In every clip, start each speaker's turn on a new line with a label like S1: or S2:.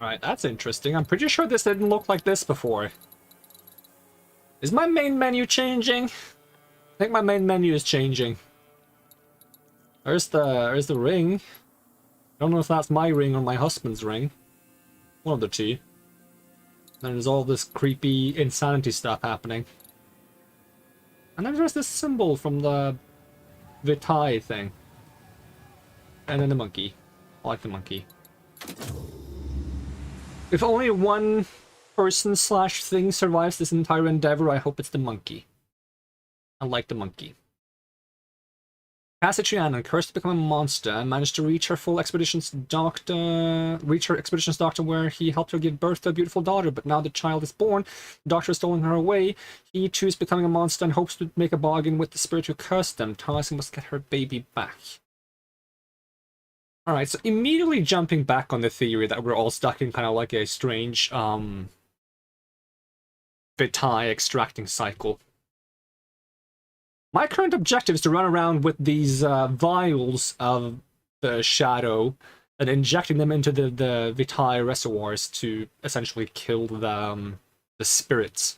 S1: Alright, that's interesting. I'm pretty sure this didn't look like this before. Is my main menu changing? I think my main menu is changing. There's the ring. I don't know if that's my ring or my husband's ring. One of the two. Then there's all this creepy insanity stuff happening. And then there's this symbol from the Vitae thing. And then the monkey. I like the monkey. If only one person slash thing survives this entire endeavor, I hope it's the monkey. I like the monkey. Cassitriana, cursed to become a monster, managed to reach her expedition's doctor where he helped her give birth to a beautiful daughter, but now the child is born, the doctor has stolen her away, he too is becoming a monster and hopes to make a bargain with the spirit who cursed them. Tarzan must get her baby back. Alright, so immediately jumping back on the theory that we're all stuck in kind of like a strange, Vitae extracting cycle. My current objective is to run around with these vials of the shadow and injecting them into the Vitae reservoirs to essentially kill the spirits.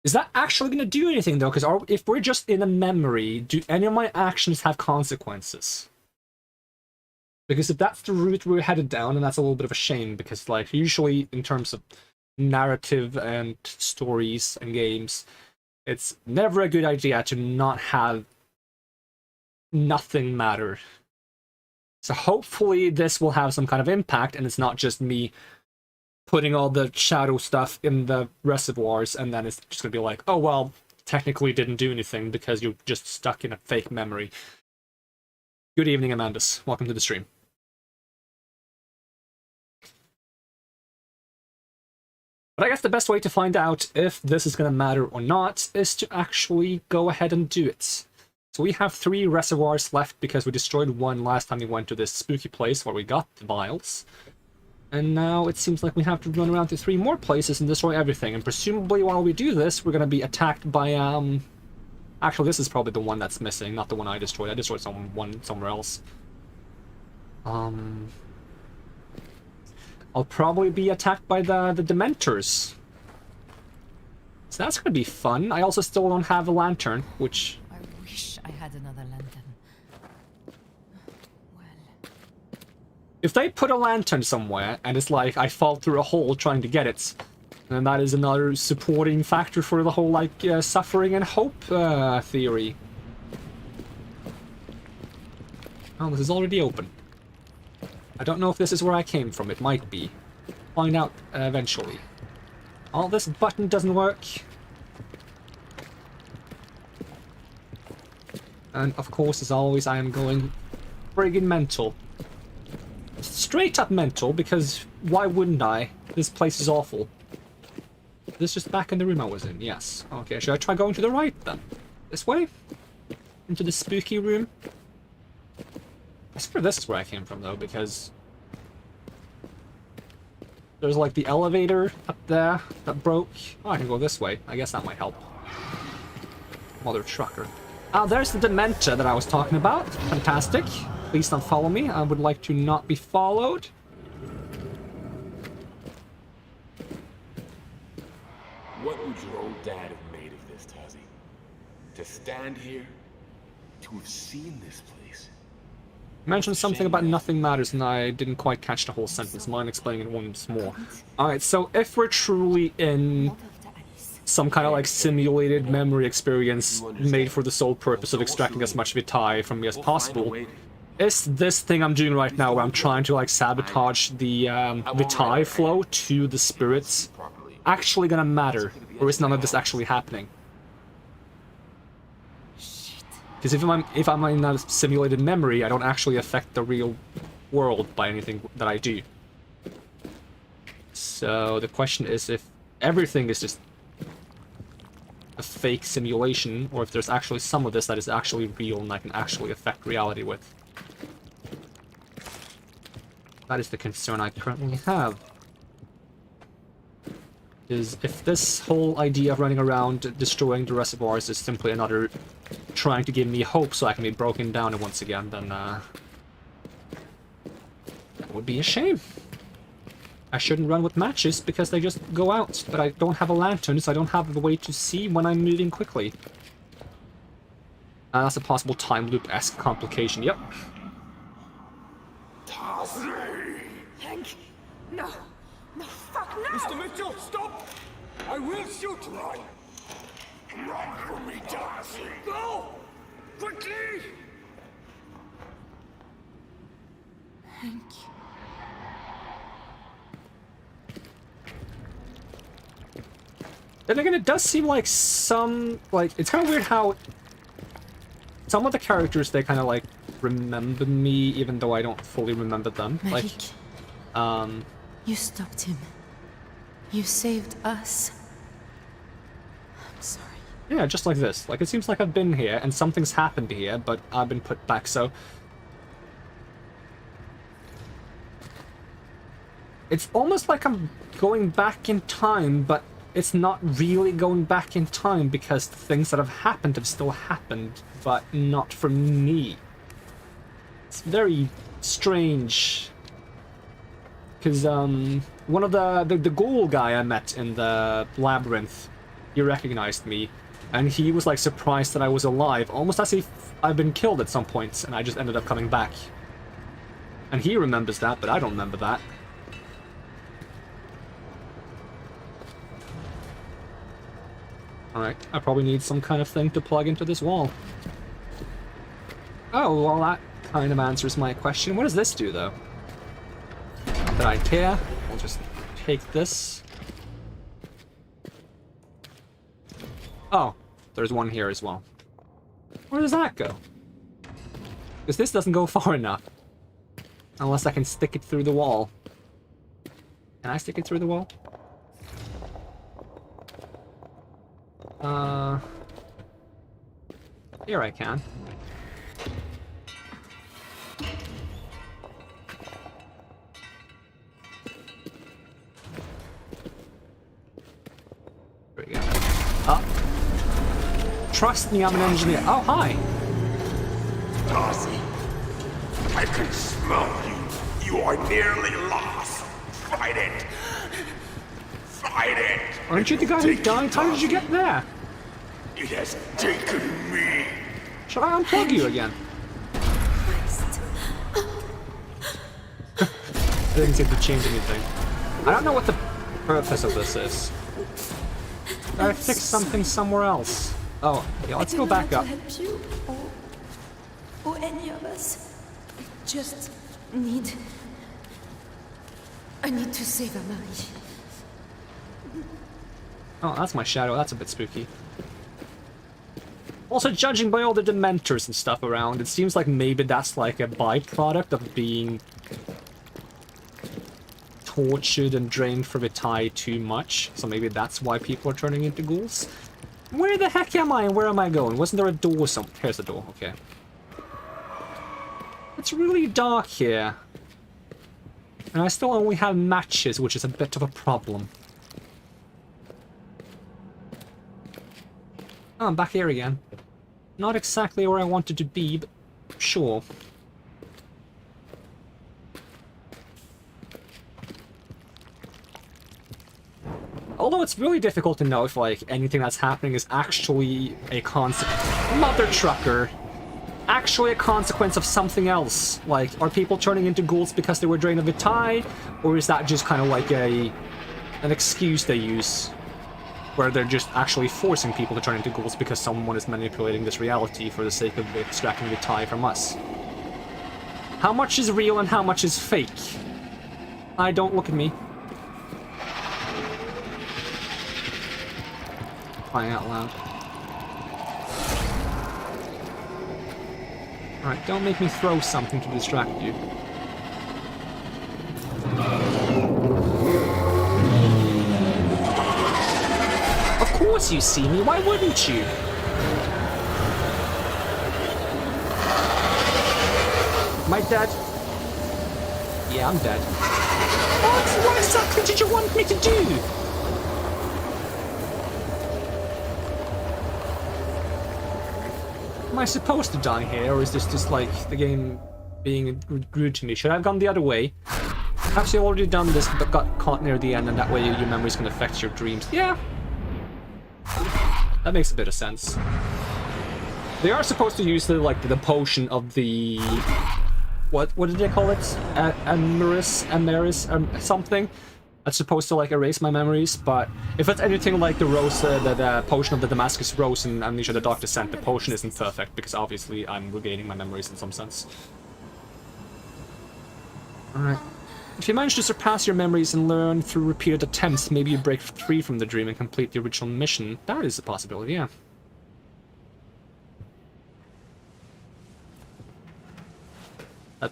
S1: Is that actually going to do anything, though? Because if we're just in a memory, do any of my actions have consequences? Because if that's the route we're headed down, and that's a little bit of a shame, because like usually in terms of narrative and stories and games, it's never a good idea to not have nothing matter. So hopefully this will have some kind of impact, and it's not just me putting all the shadow stuff in the reservoirs, and then it's just gonna be like, oh well, technically didn't do anything because you're just stuck in a fake memory. Good evening, Amandus. Welcome to the stream. But I guess the best way to find out if this is going to matter or not is to actually go ahead and do it. So we have 3 reservoirs left because we destroyed one last time we went to this spooky place where we got the vials. And now it seems like we have to run around to 3 more places and destroy everything. And presumably while we do this, we're going to be attacked by, Actually, this is probably the one that's missing, not the one I destroyed. I destroyed one somewhere else. I'll probably be attacked by the Dementors. So that's gonna be fun. I also still don't have a lantern, which...
S2: I wish I had another lantern. Well...
S1: If they put a lantern somewhere, and it's like I fall through a hole trying to get it, then that is another supporting factor for the whole, like, suffering and hope theory. Oh, this is already open. I don't know if this is where I came from. It might be. Find out eventually. Oh, this button doesn't work. And of course, as always, I am going friggin' mental. Straight up mental, because why wouldn't I? This place is awful. Is this just back in the room I was in? Yes. Okay, should I try going to the right then? This way? Into the spooky room? I swear this is where I came from, though, because there's, like, the elevator up there that broke. Oh, I can go this way. I guess that might help. Mother trucker. Ah, there's the Dementor that I was talking about. Fantastic. Please don't follow me. I would like to not be followed.
S3: What would your old dad have made of this, Tuzzy? To stand here? To have seen this place?
S1: Mentioned something about nothing matters, and I didn't quite catch the whole sentence. Mind explaining it once more. Alright, so if we're truly in some kind of like simulated memory experience made for the sole purpose of extracting as much Vitae from me as possible, is this thing I'm doing right now where I'm trying to like sabotage the Vitae flow to the spirits actually gonna matter? Or is none of this actually happening? Because if I'm in a simulated memory, I don't actually affect the real world by anything that I do. So the question is if everything is just a fake simulation, or if there's actually some of this that is actually real and I can actually affect reality with. That is the concern I currently have. Is if this whole idea of running around destroying the reservoirs is simply another trying to give me hope so I can be broken down once again, then that would be a shame. I shouldn't run with matches because they just go out, but I don't have a lantern, so I don't have a way to see when I'm moving quickly. That's a possible time loop-esque complication, yep.
S3: Tazzy!
S2: Hank! No! No, fuck no!
S3: Mr. Mitchell, stop! I will shoot! Run! Run for me, Tazzy! Go! Quickly!
S2: Hank.
S1: Then again, it does seem like some, like, it's kind of weird how some of the characters, they kind of, like, remember me, even though I don't fully remember them.
S2: Medic,
S1: Like,
S2: you stopped him. You saved us. I'm sorry.
S1: yeah, just like this. Like, it seems like I've been here, and something's happened here, but I've been put back, so... It's almost like I'm going back in time, but it's not really going back in time, because the things that have still happened, but not for me. It's very strange. Because, one of the ghoul guy I met in the labyrinth, he recognized me, and he was, like, surprised that I was alive, almost as if I've been killed at some point, and I just ended up coming back. And he remembers that, but I don't remember that. Alright, I probably need some kind of thing to plug into this wall. Oh, well, that kind of answers my question. What does this do, though? Not that I care. We'll just take this. Oh, there's one here as well. Where does that go? Because this doesn't go far enough. Unless I can stick it through the wall. Can I stick it through the wall? Here I can. There we go. Trust me, I'm an engineer. Oh, hi!
S3: Tazzy! I can smell you! You are nearly lost! Fight it! Fight it!
S1: Aren't you the guy who died? How did you get there?
S3: It has taken me!
S1: Should I unplug you again? Didn't seem to change anything. I don't know what the purpose of this is. Gotta fix something somewhere else. Oh, yeah, let's go back up.
S2: I don't want to help you or any of us. Just need... I need to save Amari.
S1: Oh, that's my shadow. That's a bit spooky. Also, judging by all the dementors and stuff around, it seems like maybe that's like a byproduct of being tortured and drained for vitae too much. So maybe that's why people are turning into ghouls. Where the heck am I and where am I going? Wasn't there a door somewhere? Here's the door, okay. It's really dark here. And I still only have matches, which is a bit of a problem. Oh, I'm back here again. Not exactly where I wanted to be, but sure. Although it's really difficult to know if, like, anything that's happening is actually a Mother trucker! Actually a consequence of something else. Like, are people turning into ghouls because they were drained of vitae? Or is that just kind of like an excuse they use? Where they're just actually forcing people to turn into ghouls because someone is manipulating this reality for the sake of extracting vitae from us. How much is real and how much is fake? Don't look at me. Crying out loud. Alright, don't make me throw something to distract you. Of course you see me, why wouldn't you? Am I dead? Yeah, I'm dead. What exactly did you want me to do? Am I supposed to die here, or is this just like the game being rude to me? Should I have gone the other way? Perhaps you've already done this but got caught near the end, and that way your memories can affect your dreams. Yeah. That makes a bit of sense. They are supposed to use the potion of the... What did they call it? Ameris, something? That's supposed to like erase my memories, but if it's anything like the rose, the potion of the Damascus Rose and Amnesia the Dark Descent, the potion isn't perfect, because obviously I'm regaining my memories in some sense. Alright. If you manage to surpass your memories and learn through repeated attempts, maybe you break free from the dream and complete the original mission. That is a possibility, yeah.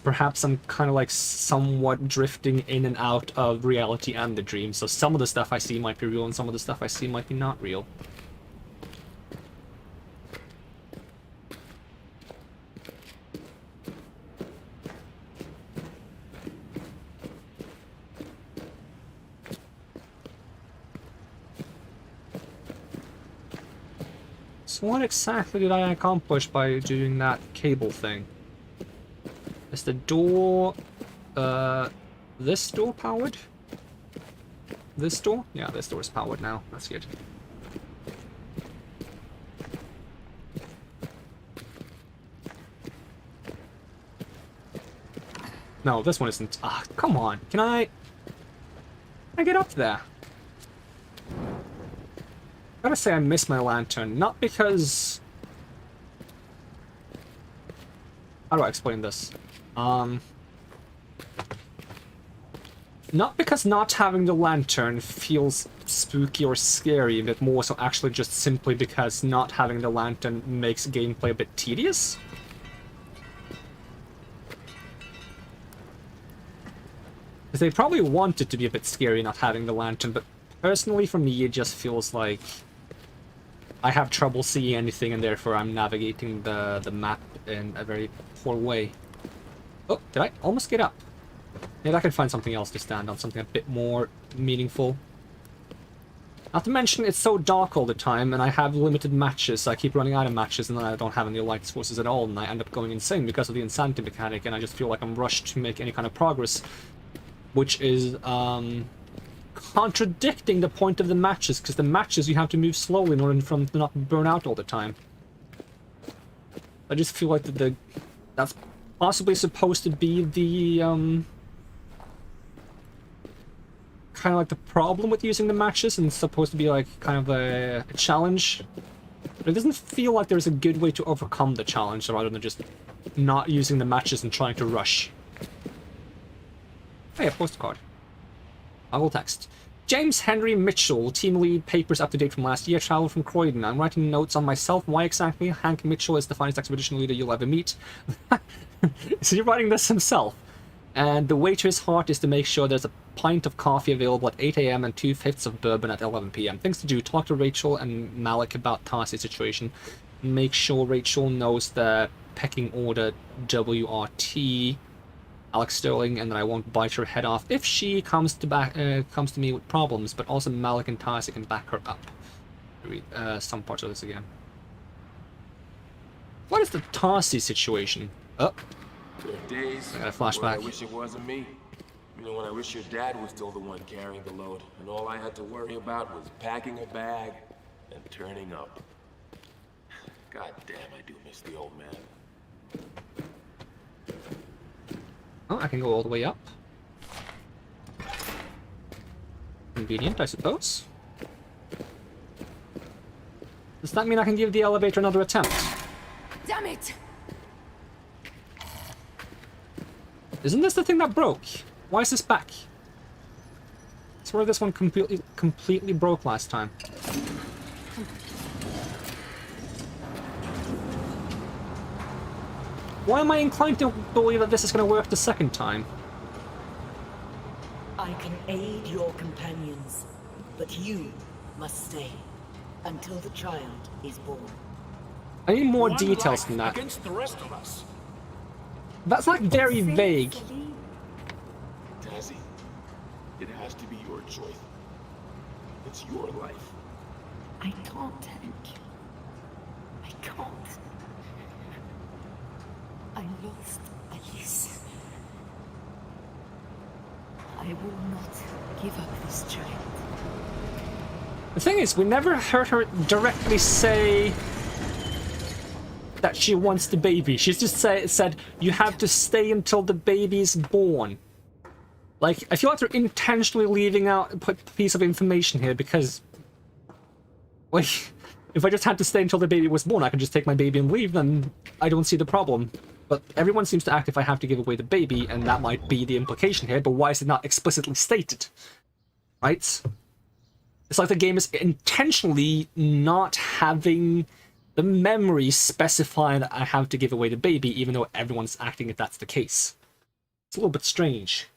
S1: Perhaps I'm kind of like somewhat drifting in and out of reality and the dream, so some of the stuff I see might be real and some of the stuff I see might be not real. So what exactly did I accomplish by doing that cable thing? Is the door, this door powered? This door? Yeah, this door is powered now. That's good. No, this one isn't. Ah, come on. Can I get up there? Gotta say I miss my lantern. Not because... How do I explain this? Not because not having the lantern feels spooky or scary, but more so actually just simply because not having the lantern makes gameplay a bit tedious. Because they probably want it to be a bit scary not having the lantern, but personally for me it just feels like I have trouble seeing anything and therefore I'm navigating the map in a very poor way. Oh, did I almost get up? Maybe I can find something else to stand on, something a bit more meaningful. Not to mention, it's so dark all the time, and I have limited matches. I keep running out of matches, and then I don't have any light sources at all, and I end up going insane because of the insanity mechanic, and I just feel like I'm rushed to make any kind of progress, which is contradicting the point of the matches, because the matches you have to move slowly in order for them to not burn out all the time. I just feel like that's possibly supposed to be the kind of like the problem with using the matches, and it's supposed to be like kind of a challenge. But it doesn't feel like there's a good way to overcome the challenge rather than just not using the matches and trying to rush. Hey, a postcard. I will text. James Henry Mitchell, team lead, papers up to date from last year, travel from Croydon. I'm writing notes on myself. Why exactly? Hank Mitchell is the finest expedition leader you'll ever meet. So you're writing this himself. And the way to his heart is to make sure there's a pint of coffee available at 8 AM and 2/5 of bourbon at 11 PM. Things to do: talk to Rachel and Malik about Tarsi's situation. Make sure Rachel knows the pecking order WRT. Alex Sterling, and that I won't bite her head off if she comes to me with problems, but also Malik and Tarsi can back her up. Read some parts of this again. What is the Tarsi situation? Oh.
S3: There are days
S1: I got a flashback.
S3: when I wish it wasn't me. You know, when I wish your dad was still the one carrying the load, and all I had to worry about was packing a bag and turning up. God damn, I do miss the old man.
S1: Oh, I can go all the way up. Convenient, I suppose. Does that mean I can give the elevator another attempt?
S2: Damn it!
S1: Isn't this the thing that broke? Why is this back? I swear this one completely broke last time. Why am I inclined to believe that this is going to work the second time?
S4: I can aid your companions, but you must stay until the child is born.
S1: I need more details than that.
S3: Against the rest of us.
S1: That's like very vague.
S3: Tazzy, it has to be your choice. It's your life.
S2: I can't, Hank. I can't. I lost Alice. I will not give up this child.
S1: The thing is, we never heard her directly say that she wants the baby. She's just said, you have to stay until the baby's born. Like, I feel like they're intentionally leaving out a piece of information here because, like, if I just had to stay until the baby was born, I could just take my baby and leave, then I don't see the problem. But everyone seems to act if I have to give away the baby, and that might be the implication here, but why is it not explicitly stated? Right? It's like the game is intentionally not having the memory specify that I have to give away the baby, even though everyone's acting if that's the case. It's a little bit strange.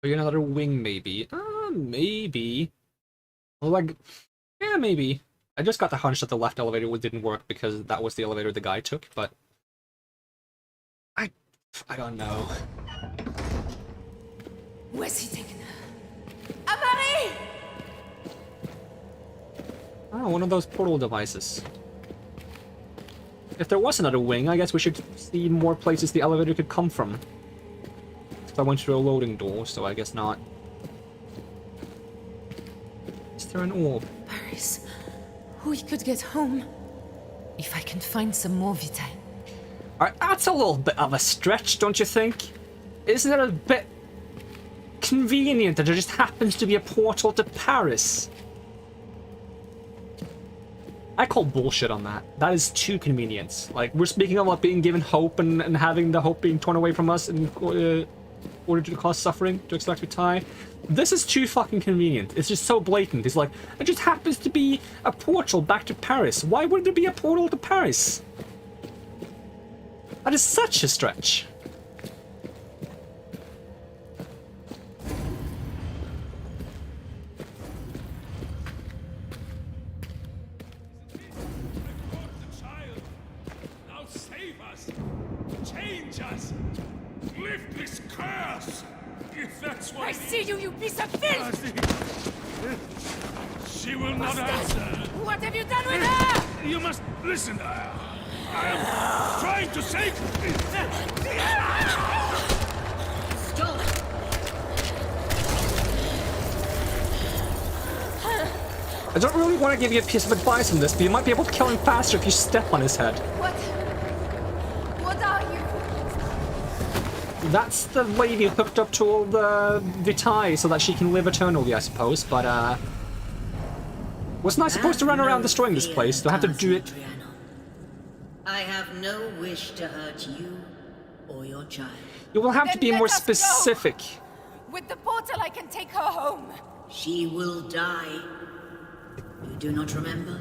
S1: Or another wing, maybe. Maybe. Like, yeah, maybe. I just got the hunch that the left elevator didn't work because that was the elevator the guy took, but I don't know.
S2: Where's he taken her? Amari!
S1: Oh, one of those portal devices. If there was another wing, I guess we should see more places the elevator could come from. I went through a loading door, so I guess not. Is there an orb?
S2: Paris, we could get home. If I can find some more vitae.
S1: Alright, that's a little bit of a stretch, don't you think? Isn't it a bit convenient that there just happens to be a portal to Paris? I call bullshit on that. That is too convenient. Like, we're speaking about being given hope and having the hope being torn away from us in order to cause suffering, to extract vitae. This is too fucking convenient. It's just so blatant. It's like, it just happens to be a portal back to Paris. Why would there be a portal to Paris? That is such a stretch.
S5: Now save us! Change us! Lift this curse! If that's what
S2: I see you, you piece of filth!
S5: She will not answer.
S2: What have you done with her?
S5: You must listen. I am trying to save.
S4: Stop!
S1: I don't really want to give you a piece of advice on this, but you might be able to kill him faster if you step on his head.
S2: What are you?
S1: That's the lady hooked up to all the vitae so that she can live eternally, I suppose, but, wasn't I supposed to run around destroying this place? Do I have to do it?
S4: I have no wish to hurt you or your child.
S1: You will have to
S2: Then
S1: be
S2: let
S1: more
S2: us go.
S1: specific.
S2: With the portal, I can take her home.
S4: She will die. You do not remember?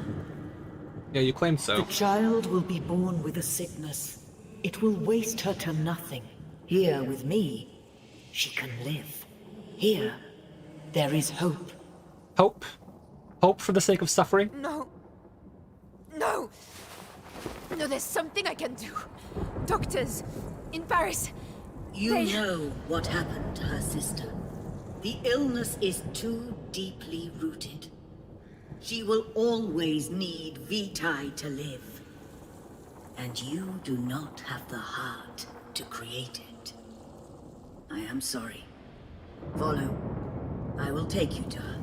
S1: Yeah, you claimed so.
S4: The child will be born with a sickness. It will waste her to nothing. Here with me, she can live. Here, there is hope.
S1: Hope? Hope for the sake of suffering?
S2: No. No. No, there's something I can do. Doctors in Paris.
S4: You know what happened to her sister. The illness is too deeply rooted. She will always need vitae to live. And you do not have the heart to create it. I am sorry. Follow. I will take you to her.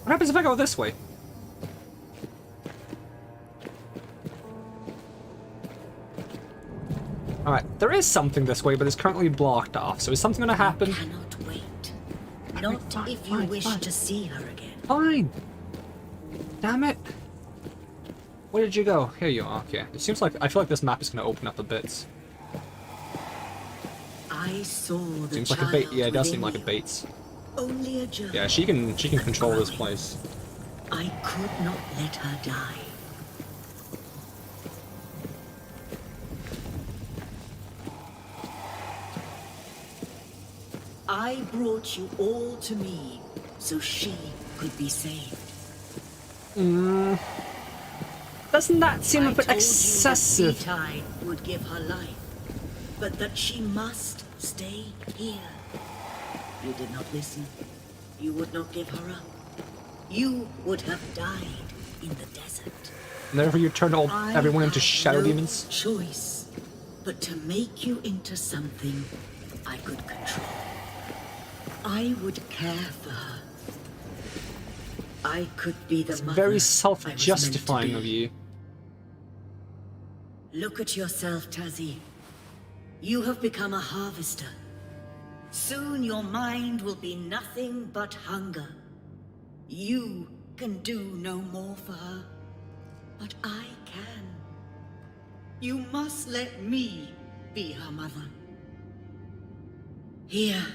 S1: What happens if I go this way? Alright, there is something this way, but it's currently blocked off, so is something gonna happen?
S4: You cannot wait. Not if you wish to see her again.
S1: Fine! Damn it! Where did you go? Here you are, okay. It seems like, I feel like this map is gonna open up a bit.
S4: I saw the
S1: Seems like a bait, yeah, it does seem like a bait.
S4: Only a germ.
S1: Yeah, she can control this place.
S4: I could not let her die. I brought you all to me so she could be saved.
S1: Doesn't that seem a
S4: I
S1: bit
S4: told
S1: excessive?
S4: you that Vitae would give her life, but that she must stay here. You did not listen. You would not give her up. You would have died in the desert.
S1: And therefore you turned everyone into shadow
S4: no
S1: demons?
S4: choice but to make you into something I could control. I would care for her. I could be the mother
S1: Very
S4: I was
S1: self-justifying
S4: meant
S1: of
S4: to be.
S1: you.
S4: Look at yourself, Tazzy. You have become a harvester. Soon your mind will be nothing but hunger. You can do no more for her, but I can. You must let me be her mother. Here.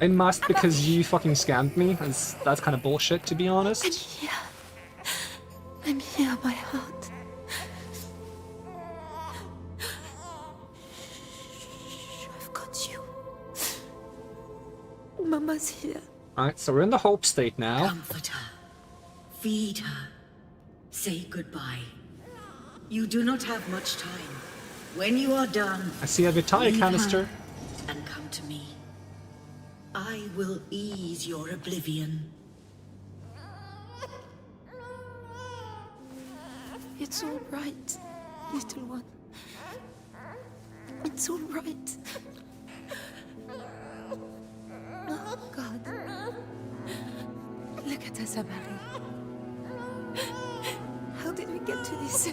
S1: I must because you fucking scammed me. That's kind of bullshit, to be honest.
S2: Here. I'm here, my heart. I've got you. Mama's here.
S1: Alright, so we're in the hope state now.
S4: Comfort her. Feed her. Say goodbye. You do not have much time. When you are done,
S1: I see a Vitae
S4: leave
S1: canister.
S4: her and come to me. I will ease your oblivion.
S2: It's all right, little one. It's all right. Oh, God. Look at us, Amari. How did we get to this?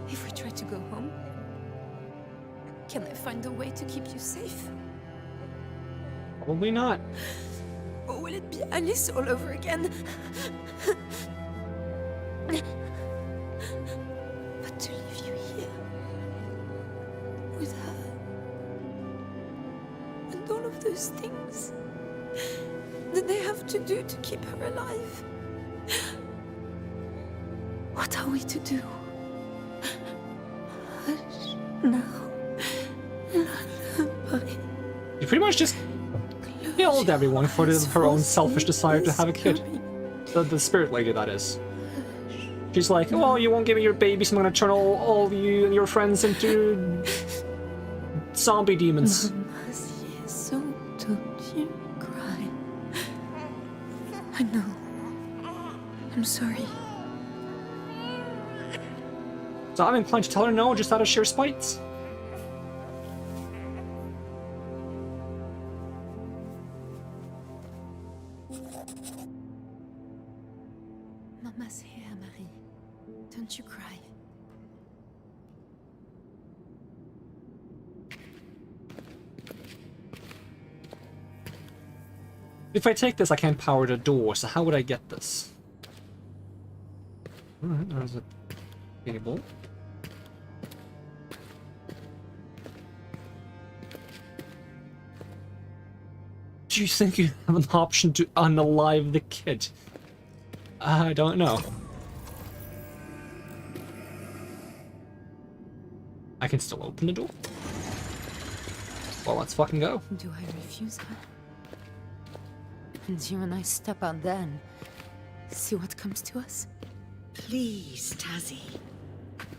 S2: If we try to go home, can I find a way to keep you safe?
S1: Probably not.
S2: Or will it be Alice all over again? But to leave you here with her and all of those things that they have to do to keep her alive. What are we to do? Hush now.
S1: You pretty much just killed everyone for her own selfish desire to have a kid. The spirit lady, that is. She's like, oh, you won't give me your baby, so I'm gonna turn all you and your friends into zombie demons.
S2: Amensia, so don't you cry. I know. I'm sorry.
S1: So I'm inclined to tell her no, just out of sheer spite.
S2: Mama's here, Marie. Don't you cry.
S1: If I take this, I can't power the door, so how would I get this? Alright, there's a cable. Do you think you have an option to unalive the kid? I don't know. I can still open the door. Well, let's fucking go.
S2: Do I refuse her? And you and I step out there and see what comes to us?
S4: Please, Tazzy.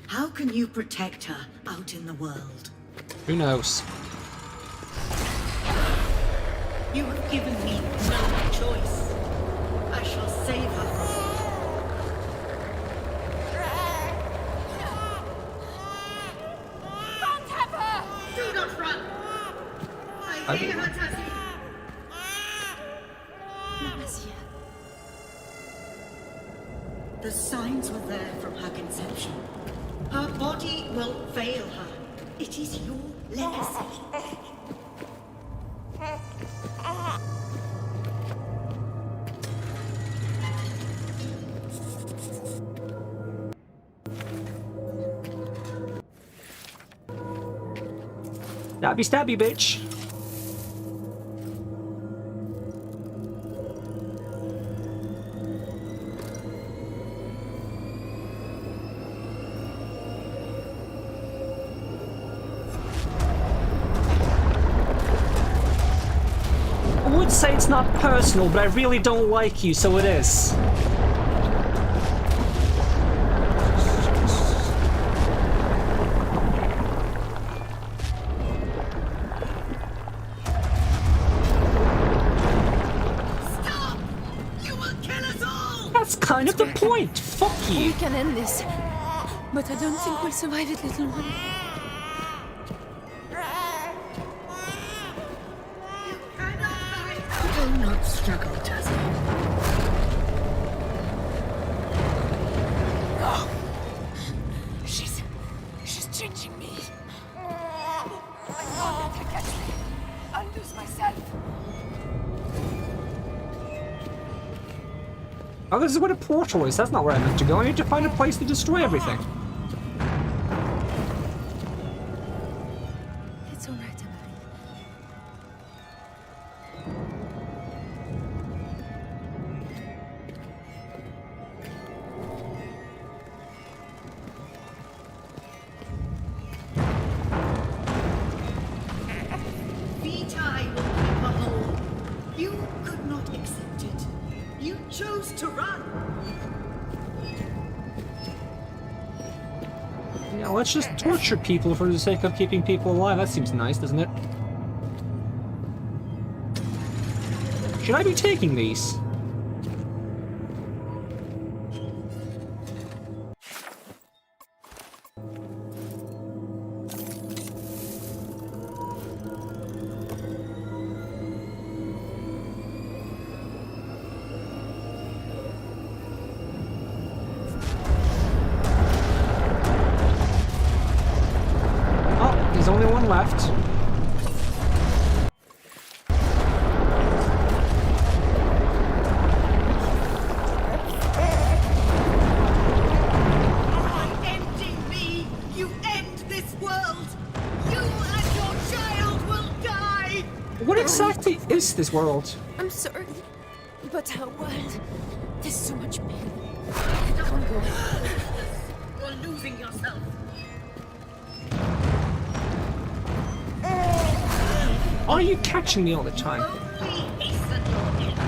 S4: How can you protect her out in the world?
S1: Who knows?
S4: You have given me no choice. I shall save her.
S2: Don't have her!
S4: Do not run! I hear her, Tazzy.
S2: Mama's here.
S4: The signs were there from her conception. Her body will fail her. It is your legacy.
S1: Stabby stabby, bitch. would say it's not personal, but I really don't like you, so it is.
S4: Stop! You will kill us all!
S1: That's kind of the point. Fuck
S2: We
S1: you.
S2: can end this. But I don't think we'll survive it, little one.
S4: Do not struggle, Tazzy.
S2: She's changing me. I can't let her catch me. I'll lose myself.
S1: Oh, this is where the portal is. That's not where I meant to go. I need to find a place to destroy everything.
S2: It's all right, Emily.
S4: Vitae will keep her whole. You could not accept it. You chose to run.
S1: Yeah, let's just torture people for the sake of keeping people alive. That seems nice, doesn't it? Should I be taking these? Oh, there's only one left.
S4: By ending me, you end this world. You and your child will die.
S1: What exactly is this world?
S2: I'm sorry, but our world, there's so much pain. I can't go on.
S4: You're losing yourself.
S1: Are you catching me all the time?
S4: Only hasten your end.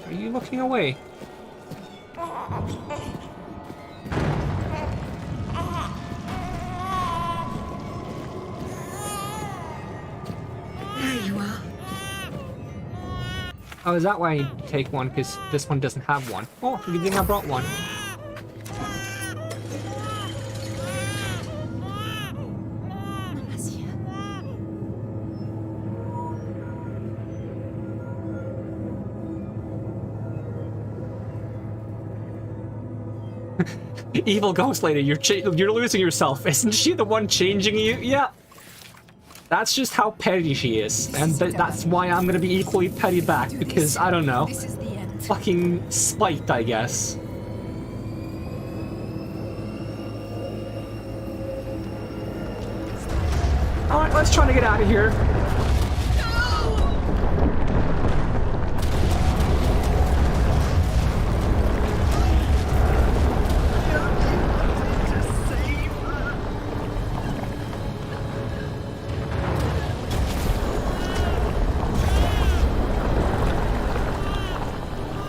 S1: Are you looking away?
S4: There you are.
S1: Oh, is that why I need to take one? Because this one doesn't have one. Oh, good thing I brought one.
S2: Amensia.
S1: Evil ghost lady, you're losing yourself. Isn't she the one changing you? Yeah. That's just how petty she is, and that's why I'm gonna be equally petty back, because I don't know.
S2: This is the end.
S1: Fucking spite, I guess. Alright, let's try to get out of here.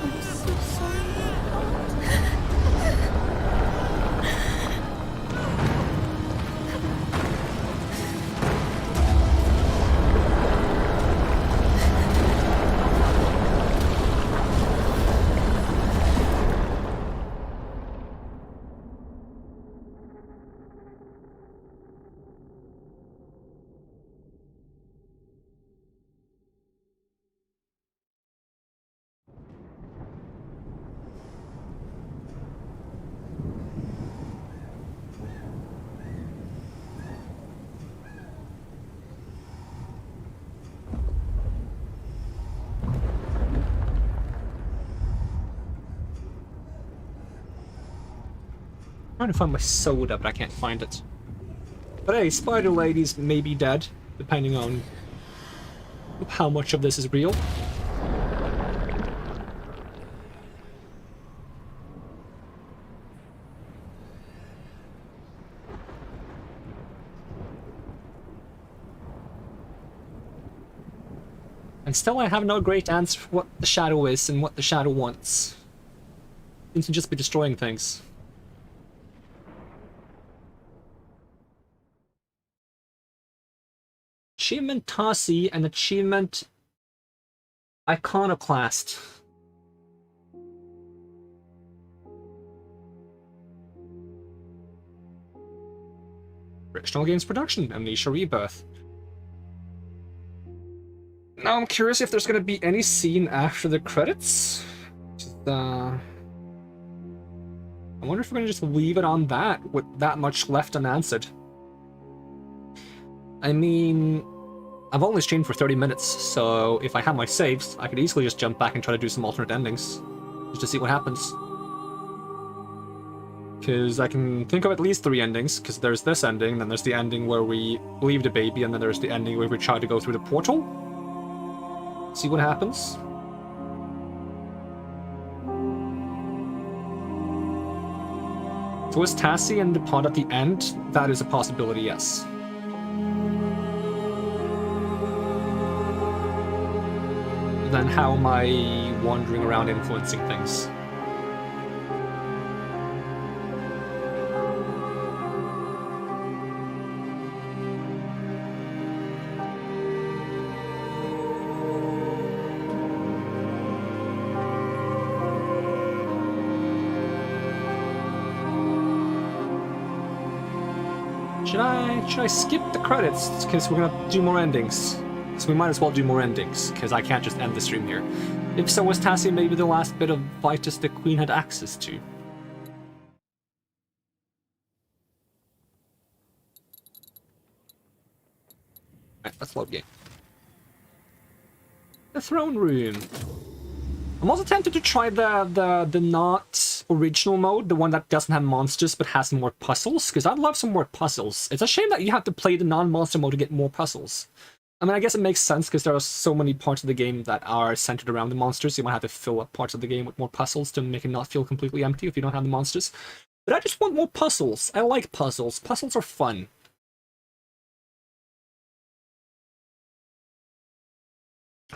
S2: I'm so sorry.
S1: Trying to find my soda, but I can't find it. But hey, Spider Lady's maybe dead, depending on how much of this is real. And still I have no great answer for what the shadow is and what the shadow wants. Seems to just be destroying things. Achievement Tassi and achievement Iconoclast. Original Games Production, Amnesia Rebirth. Now I'm curious if there's gonna be any scene after the credits. I wonder if we're gonna just leave it on that with that much left unanswered. I mean, I've only streamed for 30 minutes, so if I have my saves, I could easily just jump back and try to do some alternate endings, just to see what happens. Because I can think of at least 3 endings, because there's this ending, then there's the ending where we leave the baby, and then there's the ending where we try to go through the portal. See what happens. So is Tassi and the pod at the end? That is a possibility, yes. Then how am I wandering around influencing things? Should I skip the credits? Because we're gonna do more endings. So we might as well do more endings, because I can't just end the stream here. If so, was Tassi maybe the last bit of Vitus the Queen had access to? Alright, let's load game. The throne room. I'm also tempted to try the not original mode, the one that doesn't have monsters but has more puzzles, because I'd love some more puzzles. It's a shame that you have to play the non-monster mode to get more puzzles. I mean, I guess it makes sense because there are so many parts of the game that are centered around the monsters. You might have to fill up parts of the game with more puzzles to make it not feel completely empty if you don't have the monsters. But I just want more puzzles. I like puzzles. Puzzles are fun.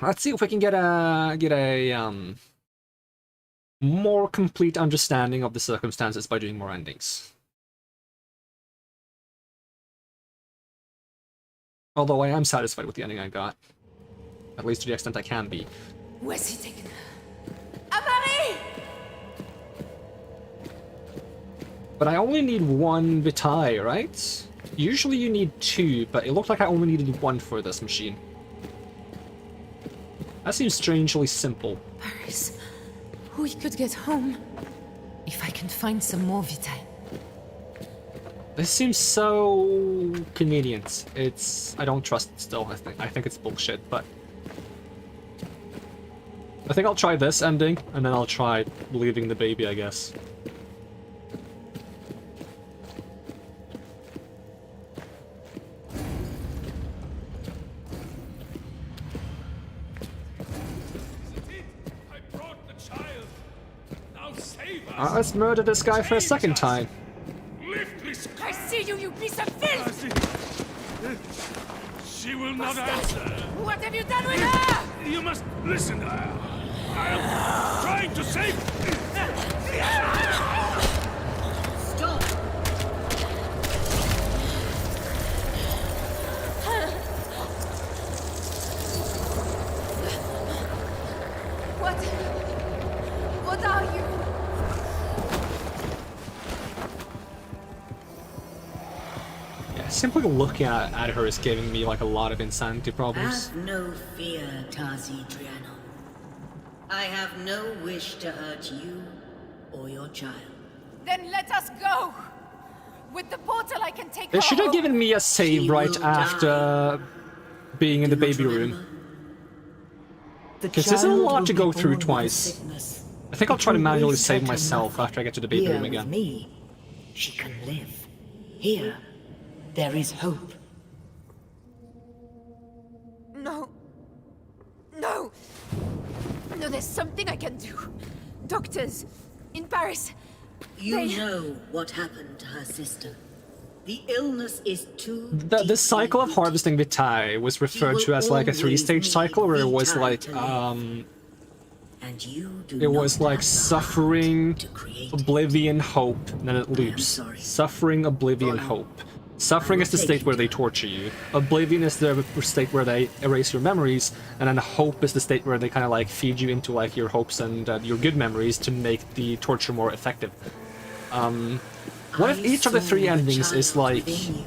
S1: Let's see if we can get a more complete understanding of the circumstances by doing more endings. Although I am satisfied with the ending I got. At least to the extent I can be.
S2: Where's he taken her? Amari!
S1: But I only need 1 Vitae, right? Usually you need 2, but it looked like I only needed 1 for this machine. That seems strangely simple.
S2: Paris. We could get home. If I can find some more Vitae.
S1: This seems so convenient. I don't trust it still. I think it's bullshit, but I think I'll try this ending, and then I'll try leaving the baby, I guess.
S5: I brought the child. Now save us.
S1: Let's murder this guy for a second time.
S5: Lift this.
S2: I see you, you piece of filth!
S5: She will not
S2: Bastard!
S5: answer.
S2: What have you done with her?
S5: You must listen. I am trying to save.
S4: Stop!
S2: What are you?
S1: Yeah, simply looking at her is giving me like a lot of insanity problems.
S4: Have no fear, Tazi Driano. I have no wish to hurt you or your child.
S2: Then let us go! With the portal I can take
S1: They
S2: her
S1: should have
S2: home.
S1: given me a save
S4: She
S1: right
S4: will
S1: after being in the
S4: Do not
S1: baby
S4: remember?
S1: room.
S4: The
S1: 'Cause there's a
S4: child
S1: lot
S4: will
S1: to
S4: be
S1: go through
S4: born with a
S1: twice.
S4: sickness.
S1: I think I'll
S4: It
S1: try to
S4: will
S1: manually
S4: waste
S1: save
S4: her to
S1: myself
S4: nothing.
S1: after I get to the baby
S4: Here
S1: room
S4: with
S1: again.
S4: me, she can live. Here, there is hope.
S2: No. No! No, there's something I can do. Doctors, in Paris,
S4: You
S2: they...
S4: know what happened to her sister. The illness is too
S1: The cycle of
S4: deeply
S1: harvesting Vitae was referred to as like a 3-stage cycle, where it was like
S4: and you do
S1: it was
S4: not
S1: like
S4: have the
S1: suffering,
S4: heart to create
S1: oblivion, hope, and then it
S4: am
S1: loops.
S4: sorry.
S1: Suffering, oblivion,
S4: Follow.
S1: hope. Suffering
S4: I
S1: is the
S4: will
S1: state
S4: take
S1: where
S4: you
S1: they
S4: to her.
S1: torture you. Oblivion is the state where they erase your memories, and then hope is the state where they kind of like feed you into like your hopes and your good memories to make the torture more effective. What if
S4: I
S1: each of the
S4: saw
S1: 3
S4: the
S1: endings is
S4: child
S1: like
S4: within you.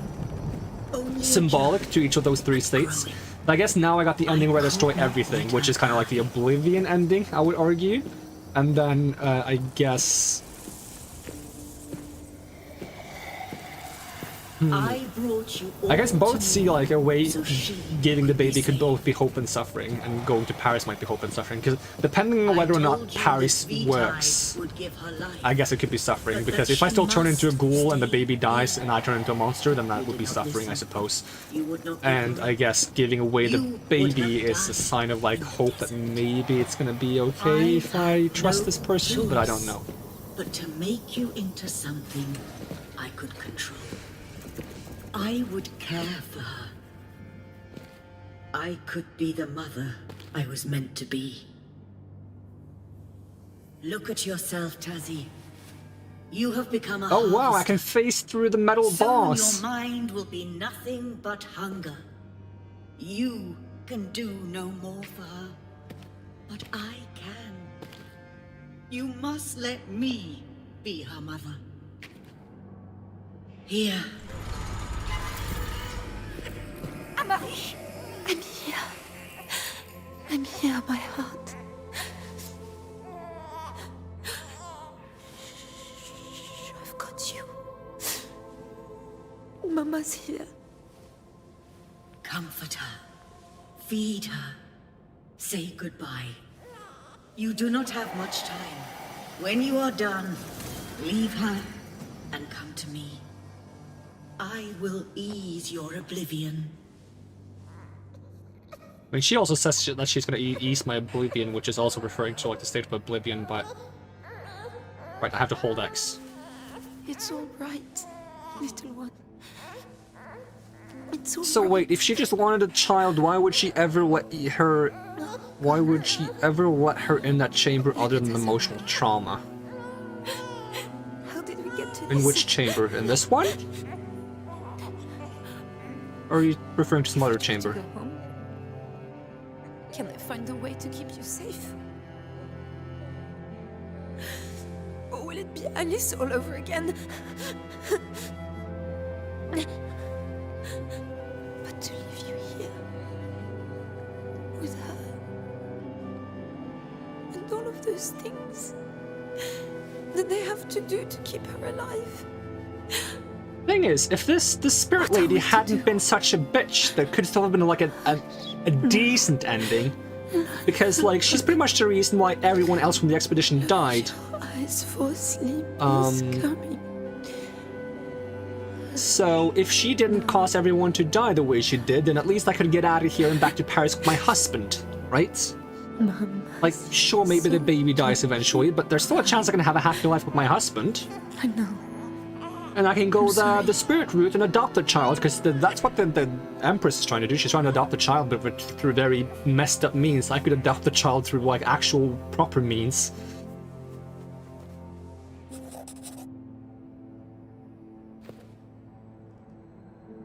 S4: Only a
S1: symbolic
S4: child,
S1: to each of those 3 states?
S4: growing.
S1: I guess now I got the ending where I destroy
S4: could not
S1: everything,
S4: let
S1: which
S4: her
S1: is kind of like the Oblivion ending, I would argue. And then I guess...
S4: I brought you all
S1: I guess both
S4: to
S1: see
S4: me,
S1: like a way
S4: so she
S1: giving the
S4: could be
S1: baby could
S4: saved.
S1: both be hope and suffering, and going to Paris might be hope and suffering, because depending on
S4: I
S1: whether or not
S4: told you
S1: Paris
S4: that Vitae
S1: works,
S4: would give her life.
S1: I guess it could be suffering,
S4: But
S1: because
S4: that
S1: if I
S4: she
S1: still turn into a
S4: must
S1: ghoul and the
S4: stay
S1: baby dies
S4: here.
S1: and I turn into a monster, then that
S4: You
S1: would be
S4: did not
S1: suffering, I
S4: listen.
S1: suppose.
S4: You would not give
S1: And
S4: her
S1: I
S4: up.
S1: guess giving away the
S4: You would
S1: baby
S4: have
S1: is a
S4: died
S1: sign of like
S4: in
S1: hope that
S4: prison.
S1: maybe it's gonna be okay if I
S4: had
S1: trust
S4: no
S1: this person, but I don't
S4: choice
S1: know.
S4: But to make you into something I could control. I would care for her. I could be the mother I was meant to be. Look at yourself, Tazzy. You have become a
S1: Oh wow, I can
S4: harvester.
S1: face through the metal
S4: Soon
S1: boss!
S4: your mind will be nothing but hunger. You can do no more for her, but I can. You must let me be her mother. Here.
S2: Amari! I'm here. I'm here, my heart. Shh, I've got you. Mama's here.
S4: Comfort her. Feed her. Say goodbye. You do not have much time. When you are done, leave her and come to me. I will ease your oblivion.
S1: I mean, she also says that she's gonna ease my oblivion, which is also referring to like the state of oblivion, but... Right, I have to hold X.
S2: It's all right, little one. It's all
S1: So
S2: right.
S1: wait, if she just wanted a child, why would she ever let her... Why would she ever let her in that chamber other than emotional trauma?
S2: How did we get to
S1: In
S2: this?
S1: which chamber? In this one? Or are you referring to some other
S2: To
S1: chamber?
S2: go home? Can I find a way to keep you safe? Or will it be Alice all over again? But to leave you here with her and all of those things that they have to do to keep her alive.
S1: Thing is, if the spirit
S2: What are
S1: lady
S2: we to
S1: hadn't
S2: do?
S1: been such a bitch, there could still have been like a decent ending. Because like she's pretty much the reason why everyone else from the expedition died.
S2: Eyes for sleep is coming.
S1: So if she didn't cause everyone to die the way she did, then at least I could get out of here and back to Paris with my husband, right?
S2: Mom,
S1: Like, sure, maybe the baby dies eventually, but there's still a chance I can have a happy life with my husband.
S2: I know.
S1: And I can go
S2: sorry.
S1: the spirit route and adopt a child, because that's what the Empress is trying to do. She's trying to adopt a child, but through very messed up means. I could adopt a child through, like, actual proper means.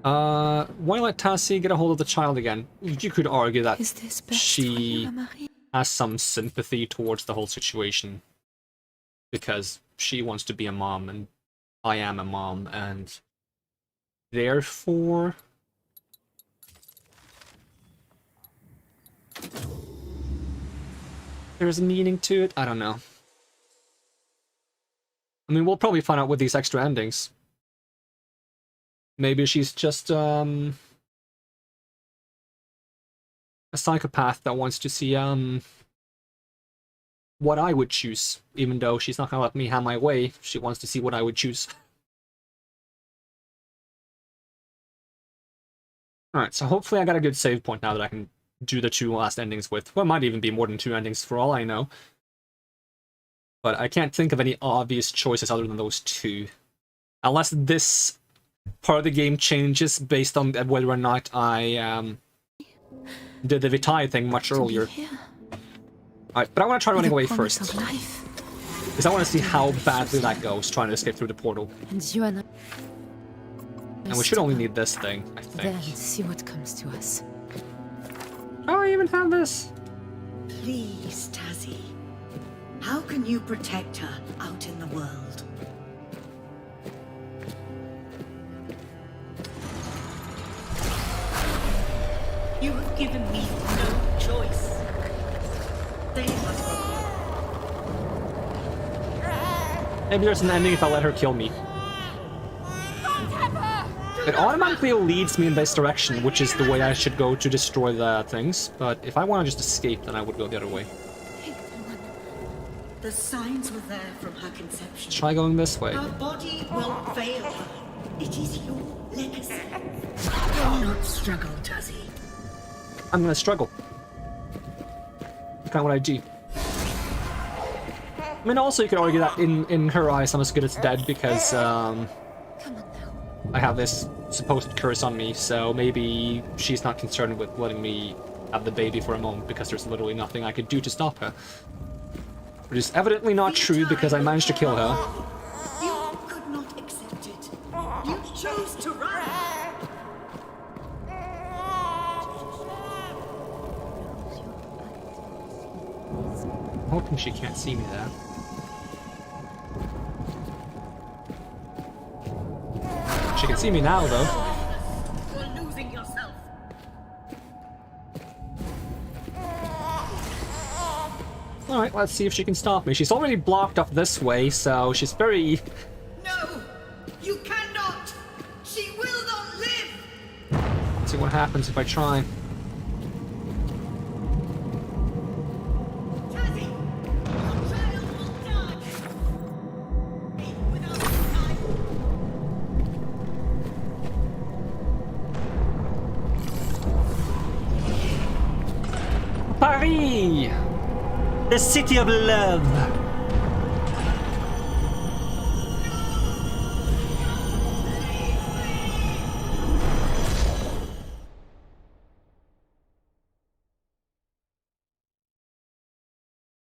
S1: Why let Tassie get a hold of the child again? You could argue that
S2: Is this best for
S1: she
S2: you, Amari?
S1: has some sympathy towards the whole situation. Because she wants to be a mom, and I am a mom, and therefore... there's a meaning to it? I don't know. I mean, we'll probably find out with these extra endings. Maybe she's just, a psychopath that wants to see, what I would choose. Even though she's not gonna let me have my way, she wants to see what I would choose. Alright, so hopefully I got a good save point now that I can do the 2 last endings with. Well, it might even be more than 2 endings for all I know. But I can't think of any obvious choices other than those 2. Unless this part of the game changes based on whether or not I did the Vitae thing much earlier. Alright, but I want to try running away first. Because I want to see how badly that goes, trying to escape through the portal.
S2: And you and I...
S1: And we should only need this thing, I
S2: Then
S1: think.
S2: see what comes to us.
S1: Oh, I even have this.
S4: Please, Tazzy. How can you protect her out in the world? You have given me no choice. They must go.
S1: Maybe there's an ending if I let her kill me. It automatically leads me in this direction, which is the way I should go to destroy the things. But if I want to just escape, then I would go the other way.
S4: The signs were there from her conception.
S1: Let's try going this way.
S4: Her body will fail her. It is your legacy. Do not struggle, Tazzy.
S1: I'm gonna struggle. Kind of what I do. I mean, also you could argue that in her eyes I'm as good as dead because I have this supposed curse on me, so maybe she's not concerned with letting me have the baby for a moment because there's literally nothing I could do to stop her. Which is evidently not true because I managed to kill her.
S4: You could not accept it. You chose to run.
S1: I'm hoping she can't see me there. She can see me now, though.
S4: You're losing yourself.
S1: Alright, let's see if she can stop me. She's already blocked off this way, so she's very...
S4: No, you cannot. She will not live.
S1: Let's see what happens if I try.
S4: Tazzy, your child will die. Without time.
S1: Paris! The city of love!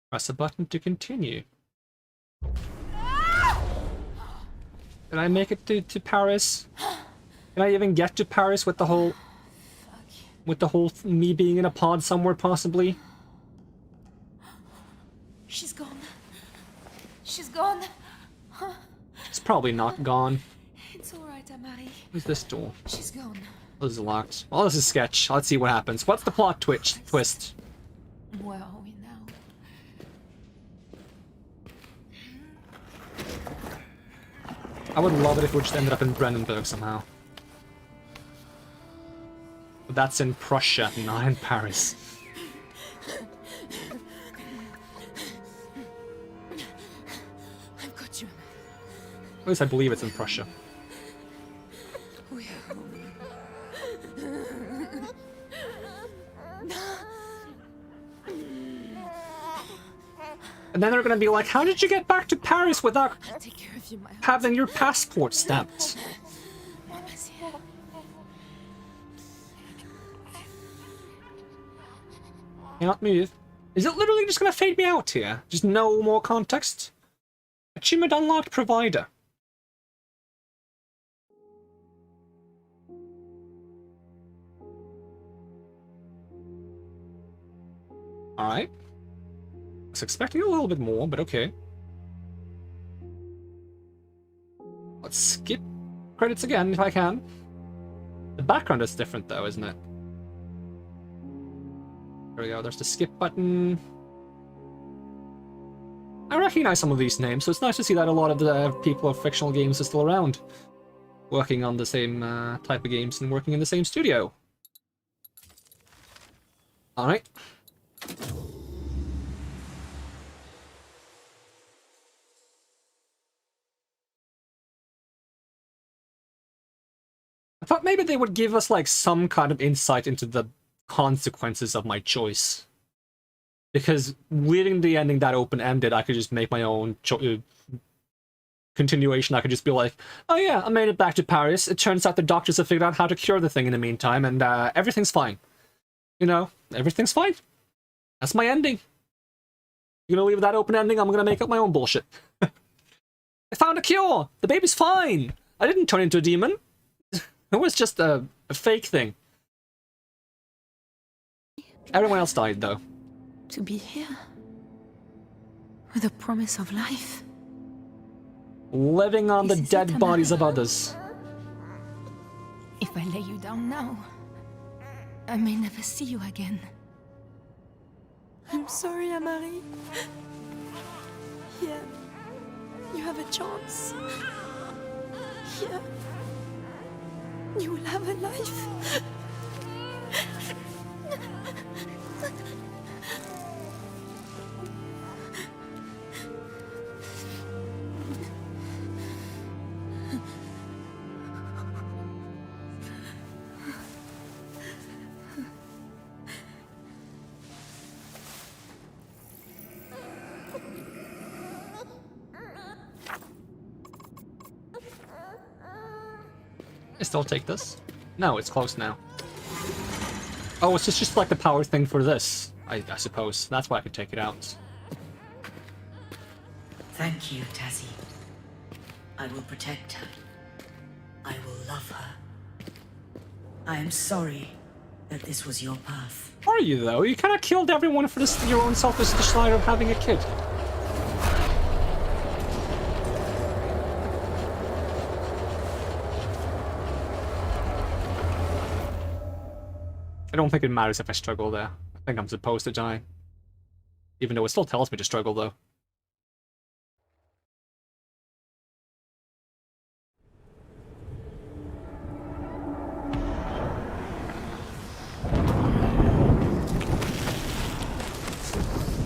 S1: Press a button to continue. Did I make it to Paris? Can I even get to Paris with the whole... me being in a pod somewhere, possibly?
S2: She's gone. She's gone.
S1: It's probably not gone.
S2: It's alright, Amari.
S1: Where's this door?
S2: She's gone.
S1: This is locked. Well, this is sketch. Let's see what happens. What's the plot twist?
S2: Where are we now?
S1: I would love it if we just ended up in Brandenburg somehow. But that's in Prussia, not in Paris.
S2: I've got you.
S1: At least I believe it's in Prussia.
S2: We are home.
S1: And then they're gonna be like, how did you get back to Paris without
S2: I'll take care of you, my heart.
S1: having your passport stamped?
S2: Amensia.
S1: Cannot move. Is it literally just gonna fade me out here? Just no more context? Achievement unlocked provider. Alright. I was expecting a little bit more, but okay. Let's skip credits again if I can. The background is different though, isn't it? There we go, there's the skip button. I recognize some of these names, so it's nice to see that a lot of the people of fictional games are still around. Working on the same type of games and working in the same studio. Alright. I thought maybe they would give us like some kind of insight into the consequences of my choice. Because leaving the ending that open-ended, I could just make my own continuation, I could just be like, oh yeah, I made it back to Paris. It turns out the doctors have figured out how to cure the thing in the meantime, and everything's fine. You know, everything's fine. That's my ending. You're gonna leave that open ending, I'm gonna make up my own bullshit. I found a cure! The baby's fine! I didn't turn into a demon. It was just a fake thing. Everyone else died, though.
S2: To be here. With a promise of life.
S1: Living on the
S2: This is
S1: dead
S2: it,
S1: bodies of
S2: Amara.
S1: others.
S2: If I lay you down now, I may never see you again. I'm sorry, Amari. Here, you have a chance. Here, you will have a life.
S1: I still take this? No, it's close now. Oh, it's just like the power thing for this, I suppose. That's why I could take it out.
S4: Thank you, Tazzy. I will protect her. I will love her. I am sorry that this was your path.
S1: Are you, though? You kind of killed everyone for this, your own selfish desire of having a kid. I don't think it matters if I struggle there. I think I'm supposed to die. Even though it still tells me to struggle, though.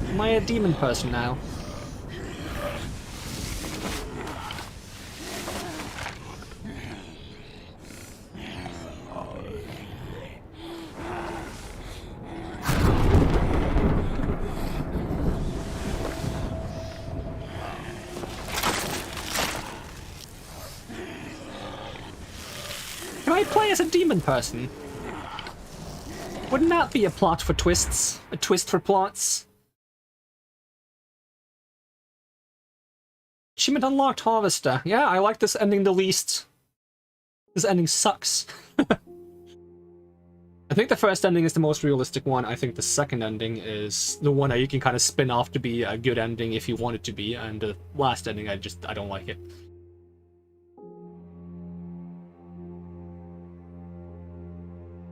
S1: Am I a demon person now? Can I play as a demon person? Wouldn't that be a plot for twists? A twist for plots? Achievement unlocked, Harvester. Yeah, I like this ending the least. This ending sucks. I think the first ending is the most realistic one. I think the second ending is the one that you can kind of spin off to be a good ending if you want it to be, and the last ending, I don't like it.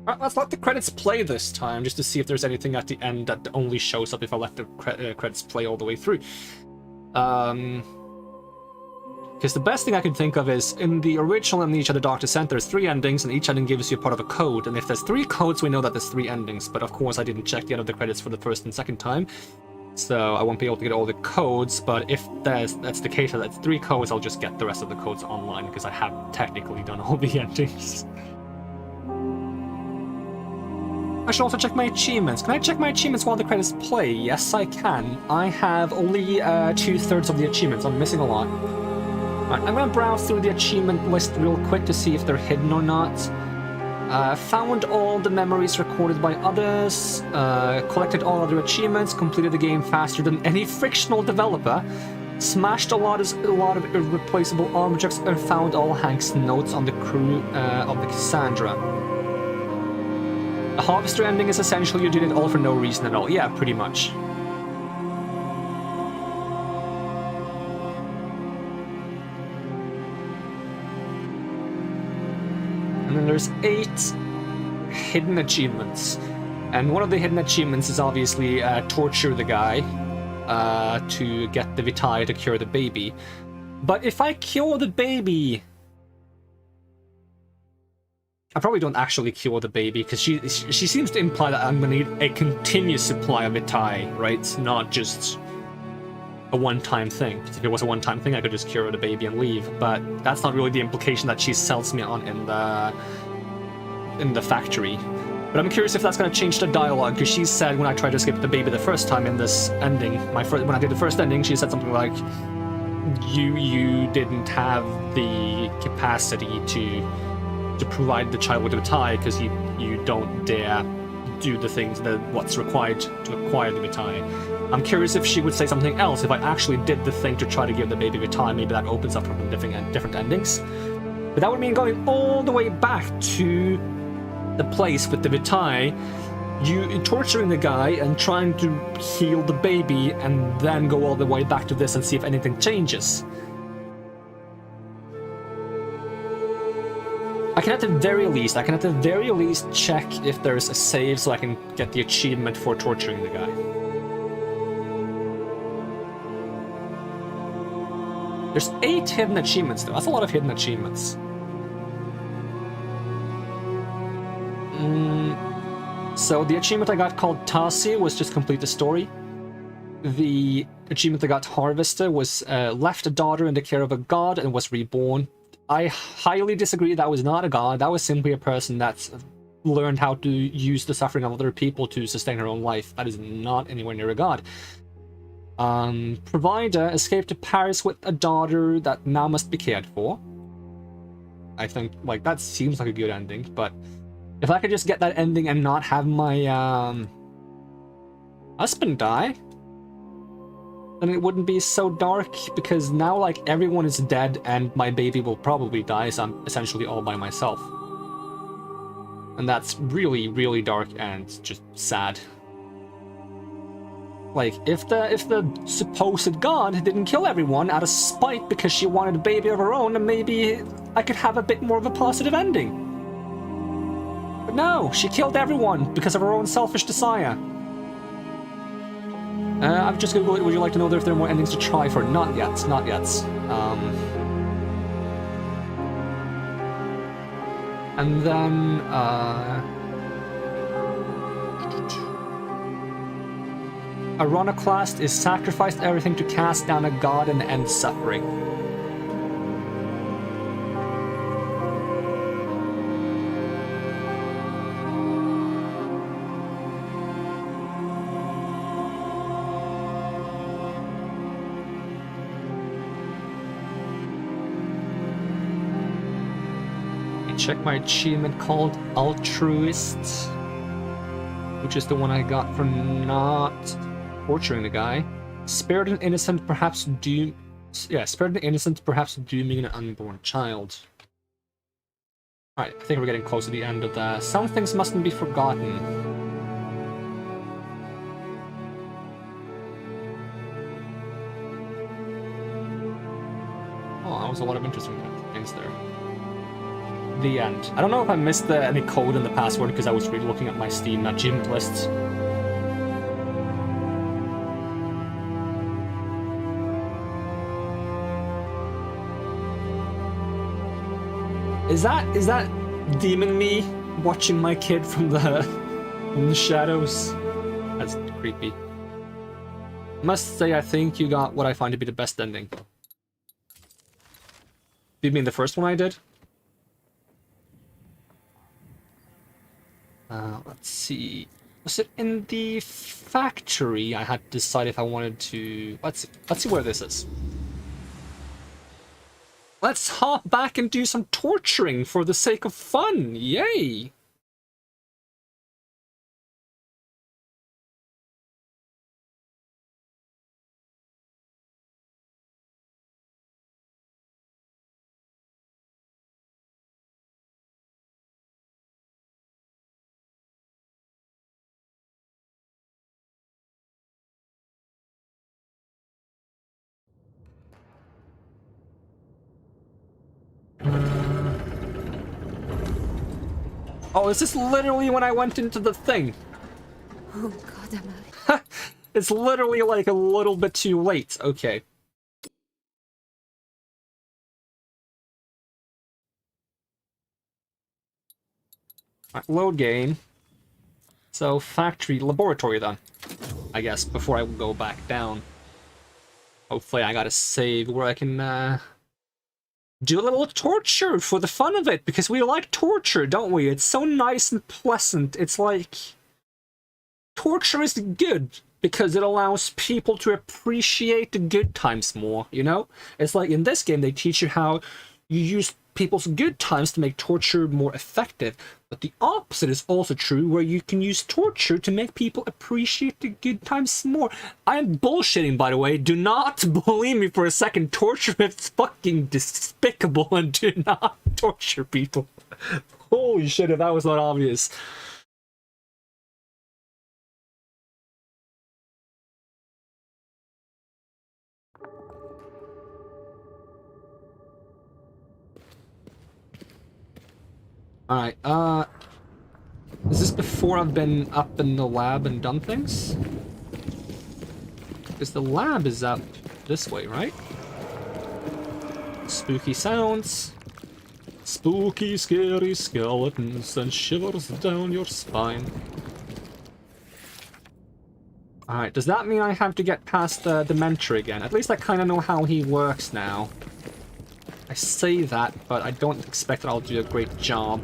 S1: Alright, let's let the credits play this time, just to see if there's anything at the end that only shows up if I let the credits play all the way through. Because the best thing I can think of is, in the original Amnesia the Doctor sent, there's 3 endings, and each ending gives you a part of a code, and if there's 3 codes, we know that there's 3 endings, but of course I didn't check the end of the credits for the first and second time, so I won't be able to get all the codes, but if that's the case, that it's 3 codes, I'll just get the rest of the codes online, because I have technically done all the endings. I should also check my achievements. Can I check my achievements while the credits play? Yes, I can. I have only 2/3 of the achievements. I'm missing a lot. Right, I'm gonna browse through the achievement list real quick to see if they're hidden or not. Found all the memories recorded by others. Collected all other achievements. Completed the game faster than any fictional developer. Smashed a lot of irreplaceable objects and found all Hank's notes on the crew of the Cassandra. A Harvester ending is essentially you did it all for no reason at all. Yeah, pretty much. And then there's 8 hidden achievements. And one of the hidden achievements is obviously torture the guy to get the Vitae to cure the baby. But if I cure the baby... I probably don't actually cure the baby, because she seems to imply that I'm gonna need a continuous supply of Vitae, right? Not just a one-time thing. Because if it was a one-time thing, I could just cure the baby and leave. But that's not really the implication that she sells me on in the factory. But I'm curious if that's gonna change the dialogue, because she said when I tried to escape the baby the first time in this ending, when I did the first ending, she said something like, you didn't have the capacity to provide the child with a Vitai because you don't dare do the things that what's required to acquire the Vitai. I'm curious if she would say something else. If I actually did the thing to try to give the baby Vitai, maybe that opens up from different endings. But that would mean going all the way back to the place with the Vitai, you torturing the guy and trying to heal the baby, and then go all the way back to this and see if anything changes. I can at the very least check if there's a save so I can get the achievement for torturing the guy. There's 8 hidden achievements though. That's a lot of hidden achievements. So the achievement I got called Tasi was just complete the story. The achievement I got Harvester was left a daughter in the care of a god and was reborn. I highly disagree. That was not a god. That was simply a person that's learned how to use the suffering of other people to sustain her own life. That is not anywhere near a god. Provider escaped to Paris with a daughter that now must be cared for. I think, like, that seems like a good ending, but if I could just get that ending and not have my husband die, then it wouldn't be so dark, because now, like, everyone is dead and my baby will probably die, so I'm essentially all by myself. And that's really, really dark and just sad. Like, if the supposed god didn't kill everyone out of spite because she wanted a baby of her own, then maybe I could have a bit more of a positive ending. But no, she killed everyone because of her own selfish desire. I've just googled it. Would you like to know if there are more endings to try for? Not yet, not yet. And then, Iconoclast is sacrificed everything to cast down a god and end suffering. Check my achievement called Altruist, which is the one I got for not torturing the guy. Spared an innocent, perhaps doom. Yeah, spared an innocent, perhaps dooming an unborn child. Alright, I think we're getting close to the end of that. Some things mustn't be forgotten. Oh, that was a lot of interesting things there. The end. I don't know if I missed any code in the password because I was really looking at my Steam achievement list. Is that demon me watching my kid from the shadows? That's creepy. Must say I think you got what I find to be the best ending. Do you mean the first one I did? Let's see. Was it in the factory? I had to decide if I wanted to. Let's see where this is. Let's hop back and do some torturing for the sake of fun. Yay! Oh, is this literally when I went into the thing?
S2: Oh god, am
S1: It's literally like a little bit too late. Okay. Right, load game. So, factory, laboratory then. I guess, before I go back down. Hopefully I got a save where I can, do a little torture for the fun of it, because we like torture, don't we? It's so nice and pleasant. It's like... torture is good, because it allows people to appreciate the good times more, you know? It's like in this game, they teach you how you use people's good times to make torture more effective. But the opposite is also true, where you can use torture to make people appreciate the good times more. I am bullshitting, by the way. Do not believe me for a second. Torture is fucking despicable, and do not torture people. Holy shit, if that was not obvious. Alright, is this before I've been up in the lab and done things? Because the lab is up this way, right? Spooky sounds. Spooky, scary skeletons and shivers down your spine. Alright, does that mean I have to get past the Dementor again? At least I kind of know how he works now. I say that, but I don't expect that I'll do a great job.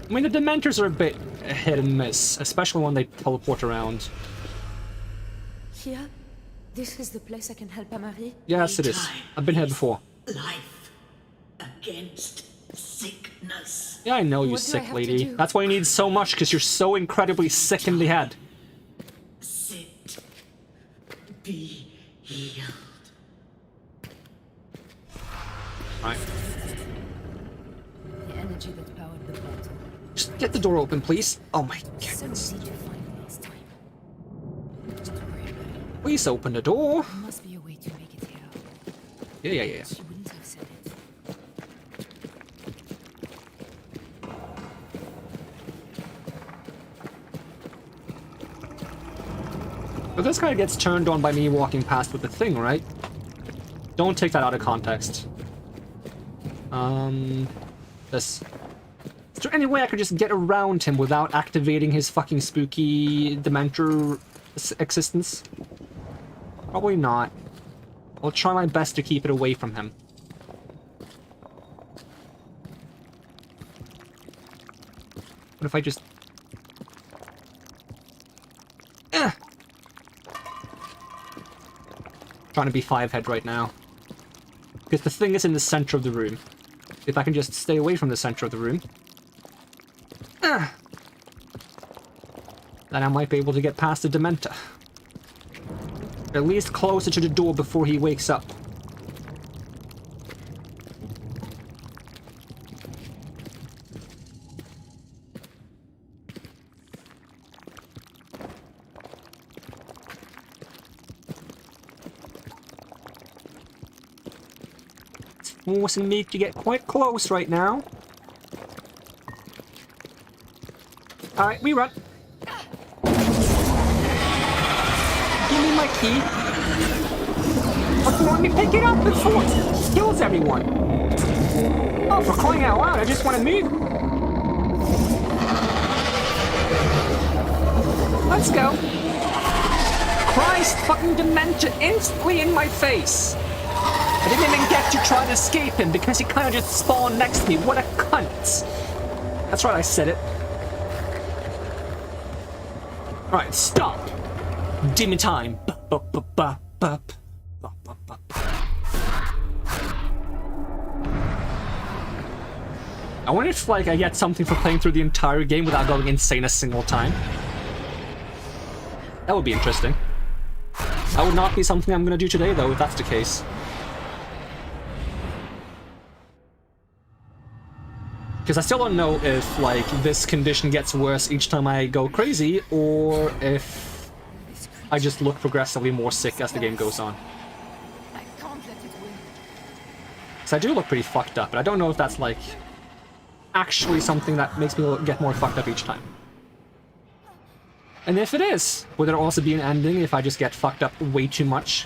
S1: I mean, the Dementors are a bit hit and miss, especially when they teleport around.
S2: Here? This is the place I can help Amari?
S1: Yes, it is. I've been here before.
S4: Life against sickness.
S1: Yeah, I know, you
S2: What do I
S1: sick
S2: have to
S1: lady.
S2: do?
S1: That's why you need so much, because you're so incredibly sick in the head.
S4: Sit. Be healed.
S1: Right.
S2: The energy that powered the portal.
S1: Just get the door open, please. Oh my
S2: So
S1: goodness.
S2: easy to find last time. Don't worry about it.
S1: Please open the door.
S2: There must be a way to make it here.
S1: Yeah.
S2: She wouldn't have said it.
S1: But this guy gets turned on by me walking past with the thing, right? Don't take that out of context. This. Is there any way I could just get around him without activating his fucking spooky Dementor existence? Probably not. I'll try my best to keep it away from him. What if I just... Trying to be 5-head right now. Because the thing is in the center of the room. If I can just stay away from the center of the room, then I might be able to get past the Dementor. At least closer to the door before he wakes up. It's forcing me to get quite close right now. Alright, we run. Give me my key. What do you want me to pick it up before it kills everyone? Oh, for crying out loud, I just want to move. Let's go. Christ fucking Dementor instantly in my face. I didn't even get to try to escape him because he kind of just spawned next to me. What a cunt. That's right, I said it. Alright, stop. Demon time. I wonder if, like, I get something for playing through the entire game without going insane a single time. That would be interesting. That would not be something I'm gonna do today, though, if that's the case. Because I still don't know if, like, this condition gets worse each time I go crazy, or if I just look progressively more sick as the game goes on.
S2: I can't let it win.
S1: So I do look pretty fucked up, but I don't know if that's, like, actually something that makes me get more fucked up each time. And if it is, would there also be an ending if I just get fucked up way too much?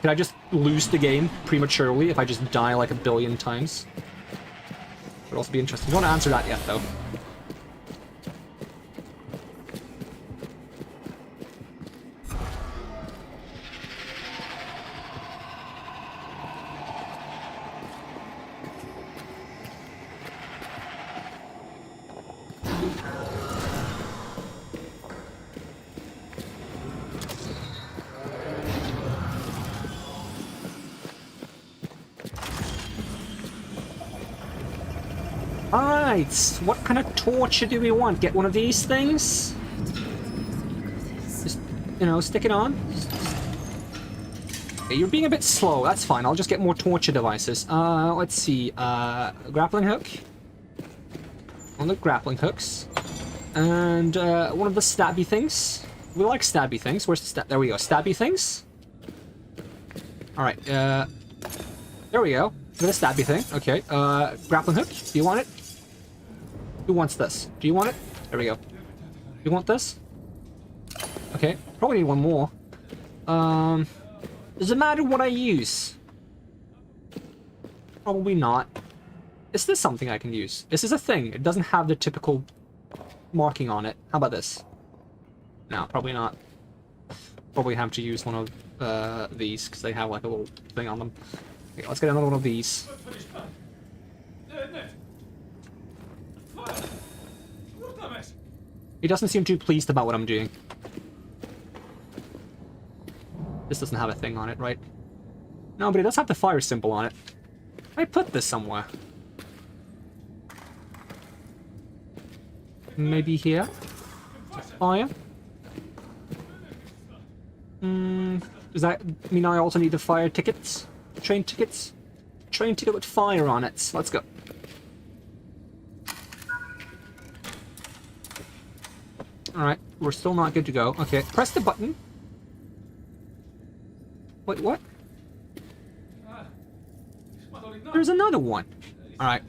S1: Could I just lose the game prematurely if I just die like a billion times? Would also be interesting. Don't answer that yet, though. Alright, what kind of torture do we want? Get one of these things? Just, you know, stick it on. Okay, you're being a bit slow, that's fine. I'll just get more torture devices. Let's see. Grappling hook. One of the grappling hooks. And one of the stabby things. We like stabby things. Where's the there we go. Stabby things. Alright, there we go. For the stabby thing. Okay, grappling hook. Do you want it? Who wants this? Do you want it? There we go. You want this? Okay, probably need one more. Does it matter what I use? Probably not. Is this something I can use? This is a thing. It doesn't have the typical marking on it. How about this? No, probably not. Probably have to use one of these because they have like a little thing on them. Okay, let's get another one of these. He doesn't seem too pleased about what I'm doing. This doesn't have a thing on it, right? No, but it does have the fire symbol on it. I put this somewhere. Maybe here? Fire? Does that mean I also need the fire tickets? Train tickets? Train ticket with fire on it. Let's go. Alright, we're still not good to go. Okay, press the button. Wait, what? There's another one. Alright.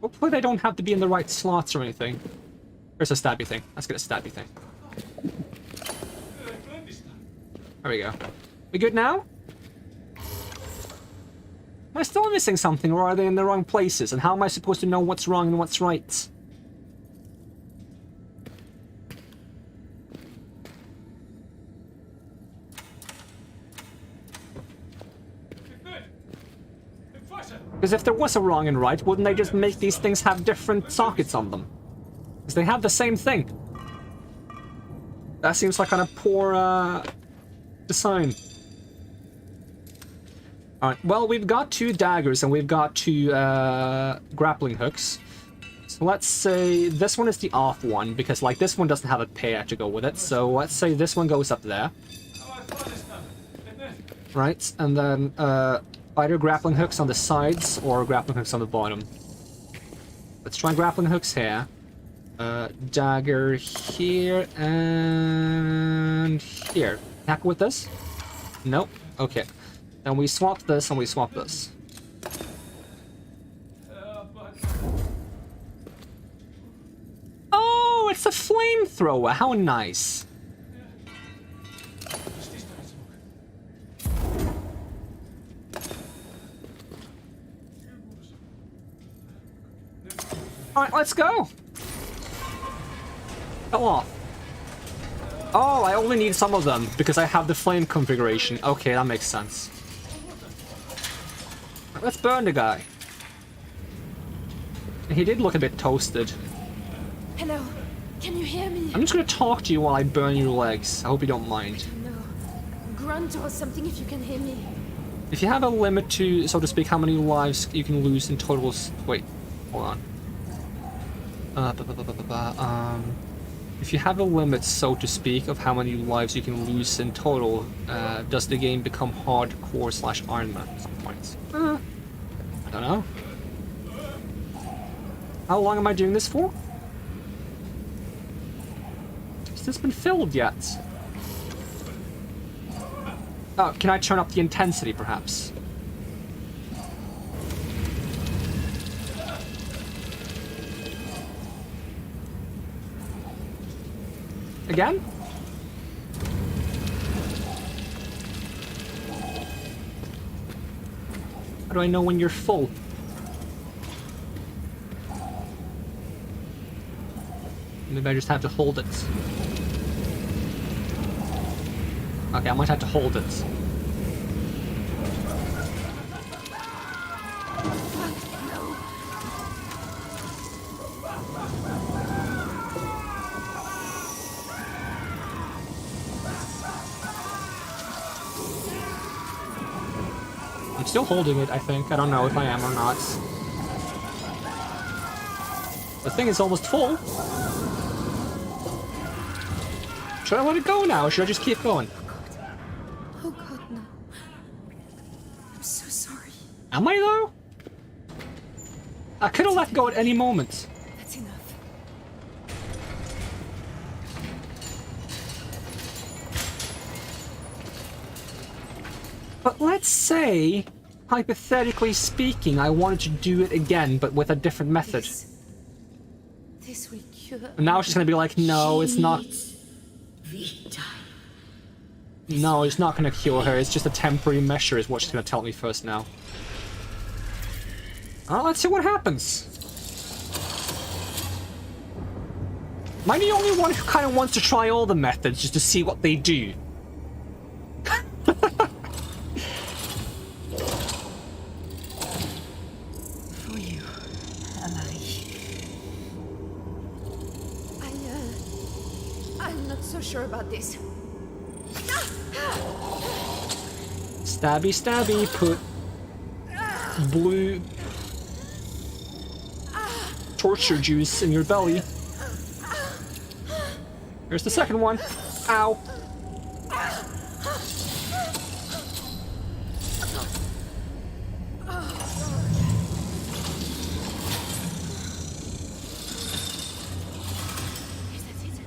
S1: Hopefully they don't have to be in the right slots or anything. There's a stabby thing. Let's get a stabby thing. There we go. We good now? Am I still missing something, or are they in the wrong places? And how am I supposed to know what's wrong and what's right? Because if there was a wrong and right, wouldn't they just make these things have different sockets on them? Because they have the same thing. That seems like kind of poor design. Alright, well, we've got 2 daggers and we've got 2 grappling hooks. So let's say this one is the off one, because like this one doesn't have a pair to go with it. So let's say this one goes up there. Right, and then either grappling hooks on the sides or grappling hooks on the bottom. Let's try grappling hooks here. Dagger here and here. Happy with this? Nope. Okay. Then we swap this and we swap this. Oh, it's a flamethrower. How nice. Alright, let's go. Go off. Oh, I only need some of them because I have the flame configuration. Okay, that makes sense. Let's burn the guy. He did look a bit toasted.
S2: Hello, can you hear me?
S1: I'm just gonna talk to you while I burn your legs. I hope you don't mind.
S2: No. Grunt or something if you can hear me.
S1: If you have a limit to, so to speak, how many lives you can lose in total... Wait, hold on. If you have a limit, so to speak, of how many lives you can lose in total, does the game become hardcore / Iron Man at some point? I don't know. How long am I doing this for? Has this been filled yet? Oh, can I turn up the intensity, perhaps? Again? How do I know when you're full? Maybe I just have to hold it. Okay, I might have to hold it. still holding it, I think. I don't know if I am or not. The thing is almost full. Should I let it go now, or should I just keep going?
S2: Oh God, no. I'm so sorry.
S1: Am I, though? I could have let go at any moment.
S2: That's enough.
S1: But let's say, hypothetically speaking, I wanted to do it again, but with a different method.
S2: This will cure.
S1: And now she's gonna be like, no, it's not.
S4: Vitae.
S1: No, it's not gonna cure her. It's just a temporary measure, is what she's gonna tell me first now. Let's see what happens. Am I the only one who kind of wants to try all the methods just to see what they do?
S2: For you, Amarie. I'm not so sure about this.
S1: Stabby, stabby, put blue torture juice in your belly. Here's the second one. Ow.
S2: Is that it?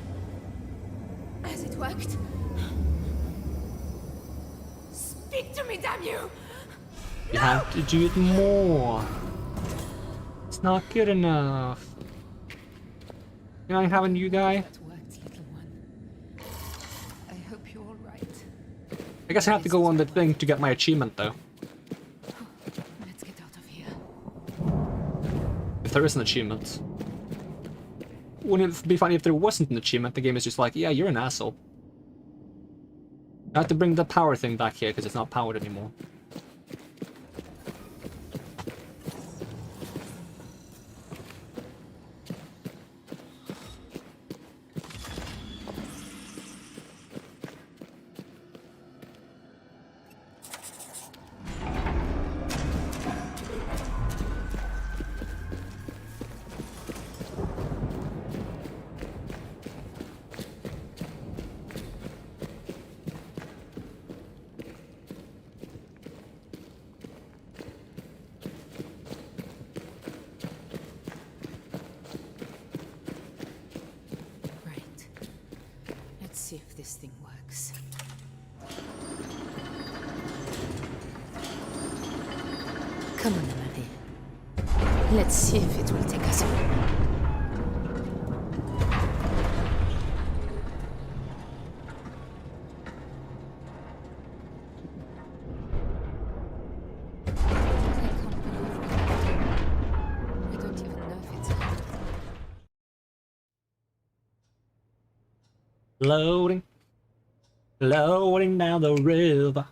S2: Has it worked? Speak to me, damn you!
S1: You have to do it more. It's not good enough. Can I have a new guy?
S2: That worked, little one. I hope you're all right.
S1: I guess I have to go on the thing to get my achievement, though.
S2: Let's get out of here.
S1: If there is an achievement. Wouldn't it be funny if there wasn't an achievement? The game is just like, yeah, you're an asshole. I have to bring the power thing back here because it's not powered anymore.
S2: Right. Let's see if this thing works. Come on, Amarie. Let's see if it will take us home. I don't even know if it's happened.
S1: Loading. Loading down the river.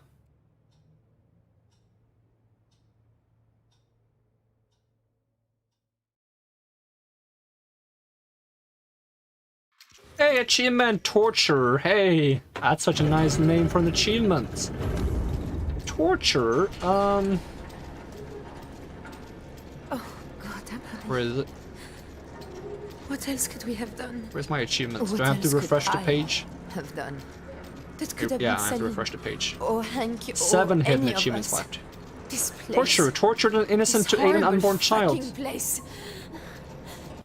S1: Hey, achievement torture. Hey, that's such a nice name for an achievement. Torture.
S2: Oh, God, Amarie.
S1: Where is it?
S2: What else could we have done?
S1: Where's my achievements?
S2: What
S1: Do I have to
S2: else could
S1: refresh the
S2: I
S1: page?
S2: Have done. That could have
S1: Yeah,
S2: been
S1: I have to
S2: Salim,
S1: refresh the page.
S2: or Hank, or
S1: 7 hidden
S2: any of
S1: achievements
S2: us.
S1: left.
S2: This place.
S1: Torture. Tortured an innocent
S2: This
S1: to aid an
S2: horrible
S1: unborn child.
S2: fucking place.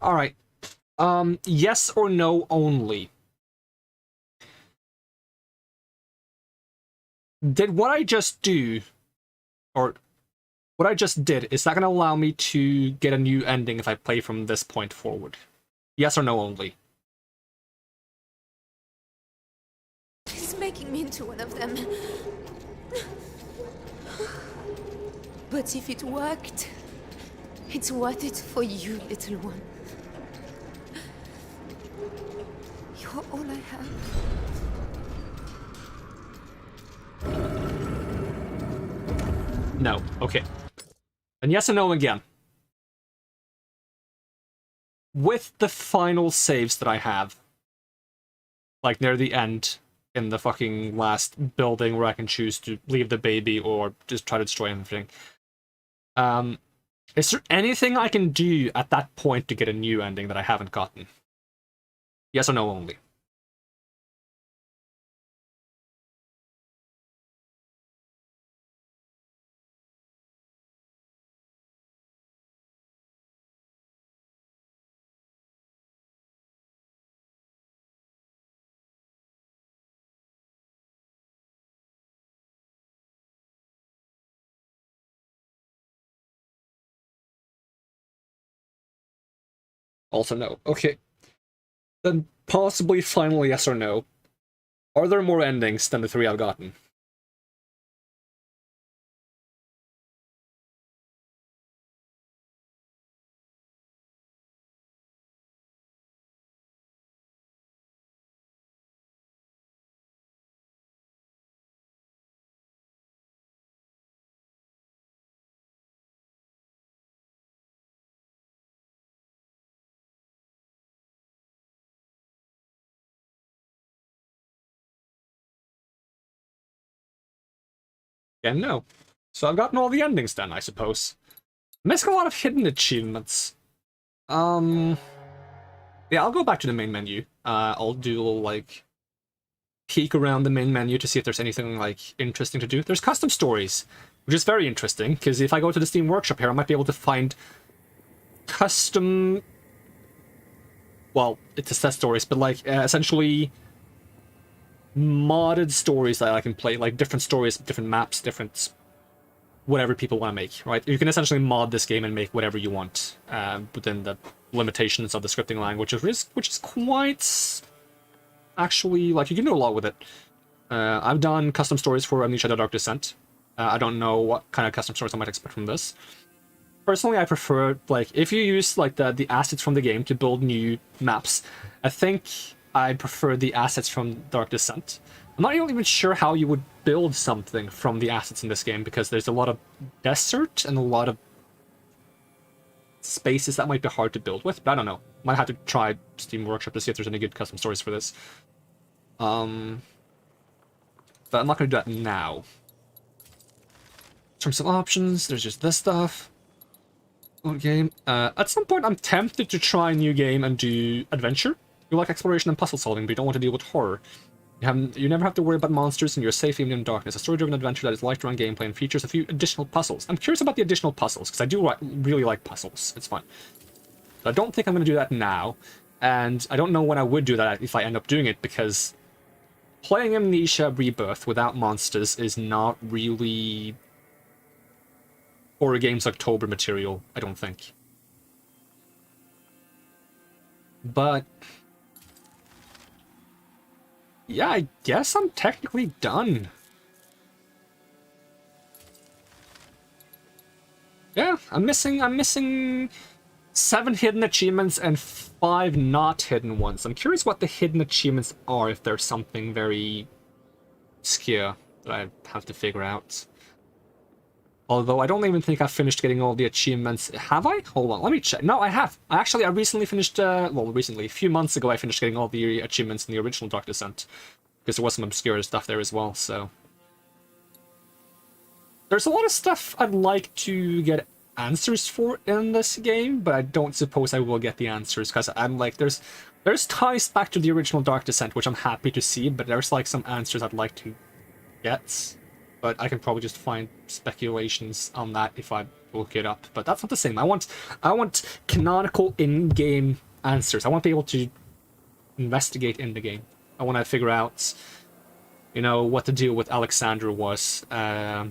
S1: Alright. Yes or no only. Did what I just do, or what I just did, is that going to allow me to get a new ending if I play from this point forward? Yes or no only.
S2: He's making me into one of them. But if it worked, it's worth it for you, little one. You're all I have.
S1: No. Okay. And yes and no again. With the final saves that I have, like near the end, in the fucking last building where I can choose to leave the baby or just try to destroy everything. Is there anything I can do at that point to get a new ending that I haven't gotten? Yes or no only? Also no. Okay. Then possibly final yes or no. Are there more endings than the 3 I've gotten? Yeah, no. So I've gotten all the endings then, I suppose. I'm missing a lot of hidden achievements. Yeah, I'll go back to the main menu. I'll do a little, like, peek around the main menu to see if there's anything, like, interesting to do. There's custom stories, which is very interesting, because if I go to the Steam Workshop here, I might be able to find custom... Well, it's a set stories, but, like, essentially modded stories that I can play, like, different stories, different maps, different... whatever people want to make, right? You can essentially mod this game and make whatever you want within the limitations of the scripting language, which is quite... actually, like, you can do a lot with it. I've done custom stories for Amnesia: The Dark Descent. I don't know what kind of custom stories I might expect from this. Personally, I prefer, like, if you use, like, the assets from the game to build new maps, I think I prefer the assets from Dark Descent. I'm not even sure how you would build something from the assets in this game, because there's a lot of desert and a lot of spaces that might be hard to build with, but I don't know. Might have to try Steam Workshop to see if there's any good custom stories for this. But I'm not going to do that now. In terms of options, there's just this stuff. Old game. At some point, I'm tempted to try a new game and do adventure. You like exploration and puzzle solving, but you don't want to deal with horror. You never have to worry about monsters, and you're safe even in darkness. A story-driven adventure that is light around gameplay and features a few additional puzzles. I'm curious about the additional puzzles, because I do really like puzzles. It's fun. But I don't think I'm going to do that now, and I don't know when I would do that if I end up doing it, because playing Amnesia Rebirth without monsters is not really horror games October material, I don't think. But yeah, I guess I'm technically done. Yeah, I'm missing 7 hidden achievements and 5 not hidden ones. I'm curious what the hidden achievements are, if there's something very obscure that I have to figure out. Although I don't even think I've finished getting all the achievements. Have I? Hold on, let me check. No, I have. I recently finished, well, recently, a few months ago, I finished getting all the achievements in the original Dark Descent. Because there was some obscure stuff there as well, so... There's a lot of stuff I'd like to get answers for in this game, but I don't suppose I will get the answers, because I'm like, there's ties back to the original Dark Descent, which I'm happy to see, but there's like some answers I'd like to get. But I can probably just find speculations on that if I look it up. But that's not the same. I want canonical in-game answers. I want to be able to investigate in the game. I want to figure out, you know, what the deal with Alexandra was. I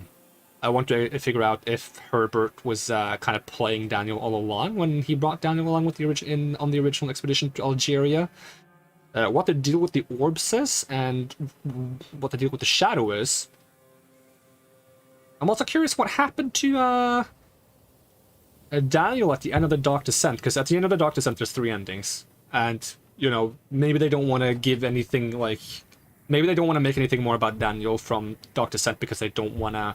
S1: want to figure out if Herbert was kind of playing Daniel all along when he brought Daniel along with the on the original expedition to Algeria. What the deal with the orbs is, and what the deal with the shadow is. I'm also curious what happened to Daniel at the end of the Dark Descent, because at the end of the Dark Descent there's 3 endings, and you know, maybe they don't want to give anything, like, maybe they don't want to make anything more about Daniel from Dark Descent because they don't want to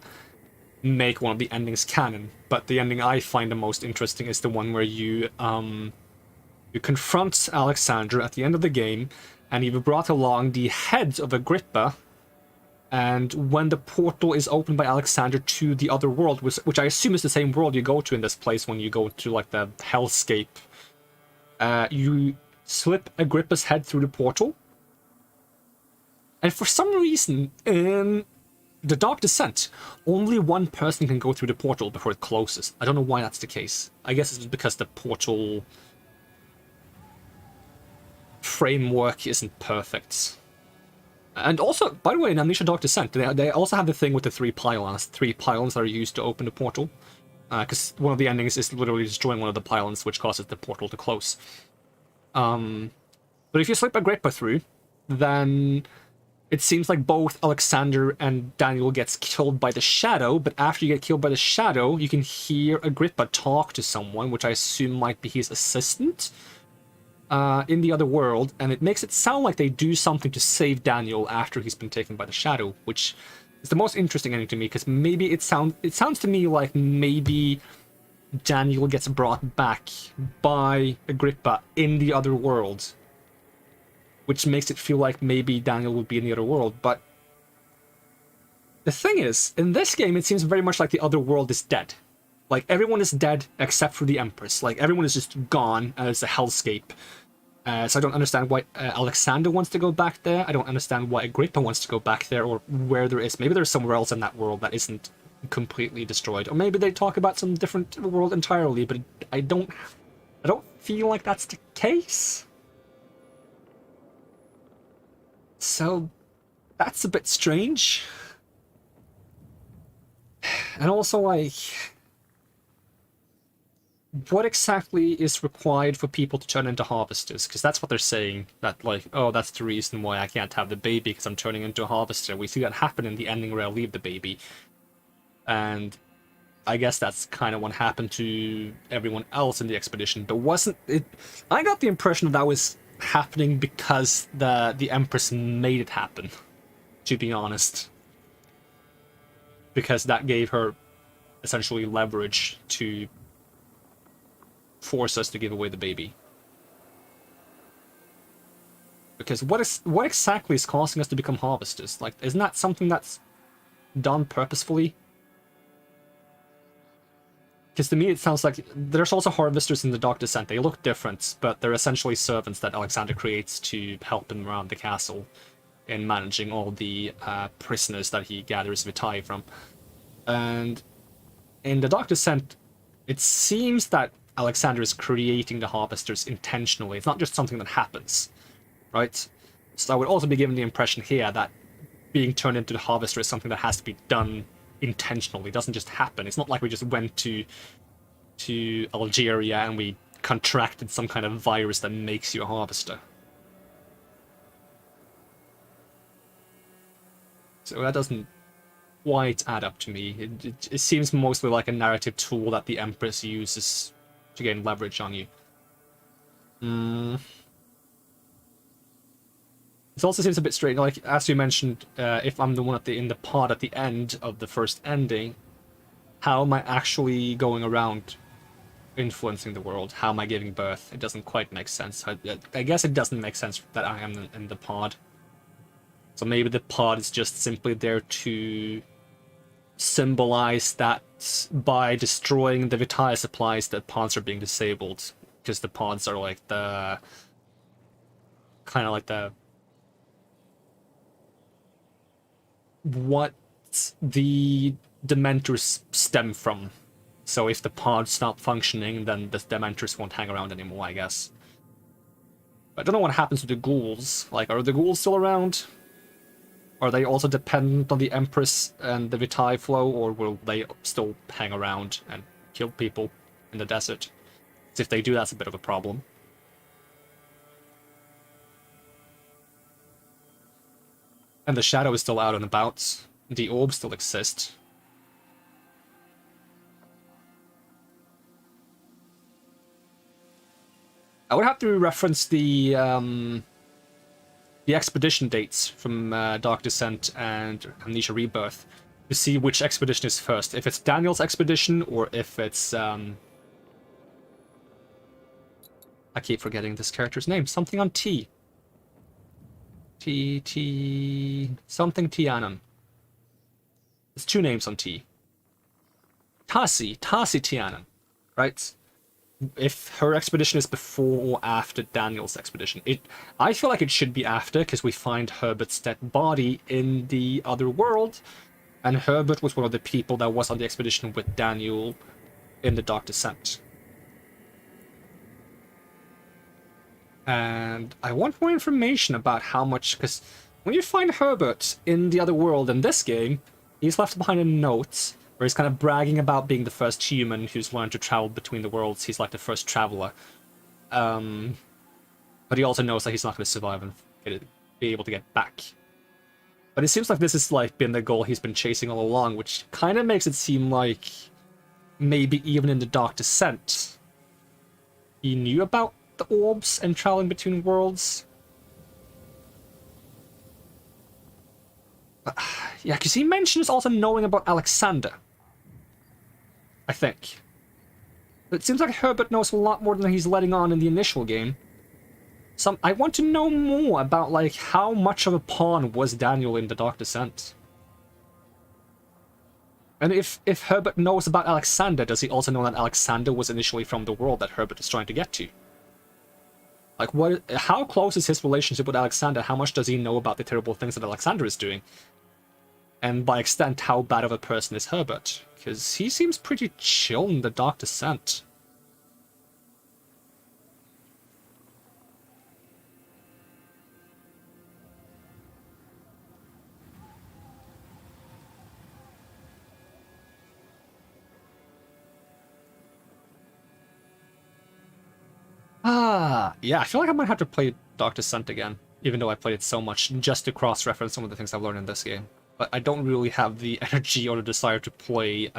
S1: make one of the endings canon. But the ending I find the most interesting is the one where you confront Alexandra at the end of the game, and you've brought along the heads of Agrippa. And when the portal is opened by Alexander to the other world, which I assume is the same world you go to in this place when you go to like the hellscape, you slip Agrippa's head through the portal. And for some reason, in the Dark Descent, only one person can go through the portal before it closes. I don't know why that's the case. I guess it's because the portal framework isn't perfect. And also, by the way, in Amnesia Dark Descent, they also have the thing with the 3 pylons. 3 pylons that are used to open the portal. Because one of the endings is literally destroying one of the pylons, which causes the portal to close. But if you slip Agrippa through, then it seems like both Alexander and Daniel gets killed by the shadow, but after you get killed by the shadow, you can hear Agrippa talk to someone, which I assume might be his assistant, in the other world, and it makes it sound like they do something to save Daniel after he's been taken by the shadow, which is the most interesting ending to me, because maybe it sounds to me like maybe Daniel gets brought back by Agrippa in the other world, which makes it feel like maybe Daniel would be in the other world. But the thing is, in this game, it seems very much like the other world is dead. Like, everyone is dead except for the Empress. Like, everyone is just gone as a hellscape. So I don't understand why Alexander wants to go back there. I don't understand why Agrippa wants to go back there, or where there is. Maybe there's somewhere else in that world that isn't completely destroyed. Or maybe they talk about some different world entirely, but I don't feel like that's the case. So that's a bit strange. And also, like, what exactly is required for people to turn into harvesters? Because that's what they're saying. That, like, oh, that's the reason why I can't have the baby, because I'm turning into a harvester. We see that happen in the ending where I leave the baby. And I guess that's kind of what happened to everyone else in the expedition. But wasn't it... I got the impression that was happening because the Empress made it happen, to be honest. Because that gave her essentially leverage to force us to give away the baby. Because what exactly is causing us to become harvesters? Like, isn't that something that's done purposefully? Because to me it sounds like there's also harvesters in the Dark Descent. They look different, but they're essentially servants that Alexander creates to help him around the castle in managing all the prisoners that he gathers vitae from. And in the Dark Descent, it seems that Alexander is creating the harvesters intentionally. It's not just something that happens, right? So I would also be given the impression here that being turned into the harvester is something that has to be done intentionally. It doesn't just happen. It's not like we just went to Algeria and we contracted some kind of virus that makes you a harvester. So that doesn't quite add up to me. It seems mostly like a narrative tool that the Empress uses to gain leverage on you. It also seems a bit strange, like, as you mentioned, if I'm the one in the pod at the end of the first ending, how am I actually going around influencing the world? How am I giving birth? It doesn't quite make sense. I guess it doesn't make sense that I am in the pod. So maybe the pod is just simply there to symbolize that by destroying the vitae supplies, that pods are being disabled. Because the pods are like the... kind of like the... what the Dementors stem from. So if the pods stop functioning, then the Dementors won't hang around anymore, I guess. I don't know what happens to the ghouls. Like, are the ghouls still around? Are they also dependent on the Empress and the vitae flow, or will they still hang around and kill people in the desert? Because if they do, that's a bit of a problem. And the shadow is still out and about. The orbs still exist. I would have to reference the expedition dates from Dark Descent and Amnesia Rebirth to see which expedition is first. If it's Daniel's expedition, or if it's... I keep forgetting this character's name. Something on T. Something Tianum. There's two names on T. Tasi Tianum, right? If her expedition is before or after Daniel's expedition. I feel like it should be after, because we find Herbert's dead body in the other world, and Herbert was one of the people that was on the expedition with Daniel in the Dark Descent. And I want more information about how much, because when you find Herbert in the other world in this game, he's left behind a note where he's kind of bragging about being the first human who's learned to travel between the worlds. He's like the first traveler. But he also knows that he's not going to survive and be able to get back. But it seems like this has like been the goal he's been chasing all along, which kind of makes it seem like maybe even in the Dark Descent, he knew about the orbs and traveling between worlds. Yeah, because he mentions also knowing about Alexander, I think. But it seems like Herbert knows a lot more than he's letting on in the initial game. So I want to know more about, like, how much of a pawn was Daniel in the Dark Descent? And if Herbert knows about Alexander, does he also know that Alexander was initially from the world that Herbert is trying to get to? Like, how close is his relationship with Alexander? How much does he know about the terrible things that Alexander is doing? And by extent, how bad of a person is Herbert? Because he seems pretty chill in the Dark Descent. Yeah, I feel like I might have to play Dark Descent again, even though I played it so much, just to cross-reference some of the things I've learned in this game. But I don't really have the energy or the desire to play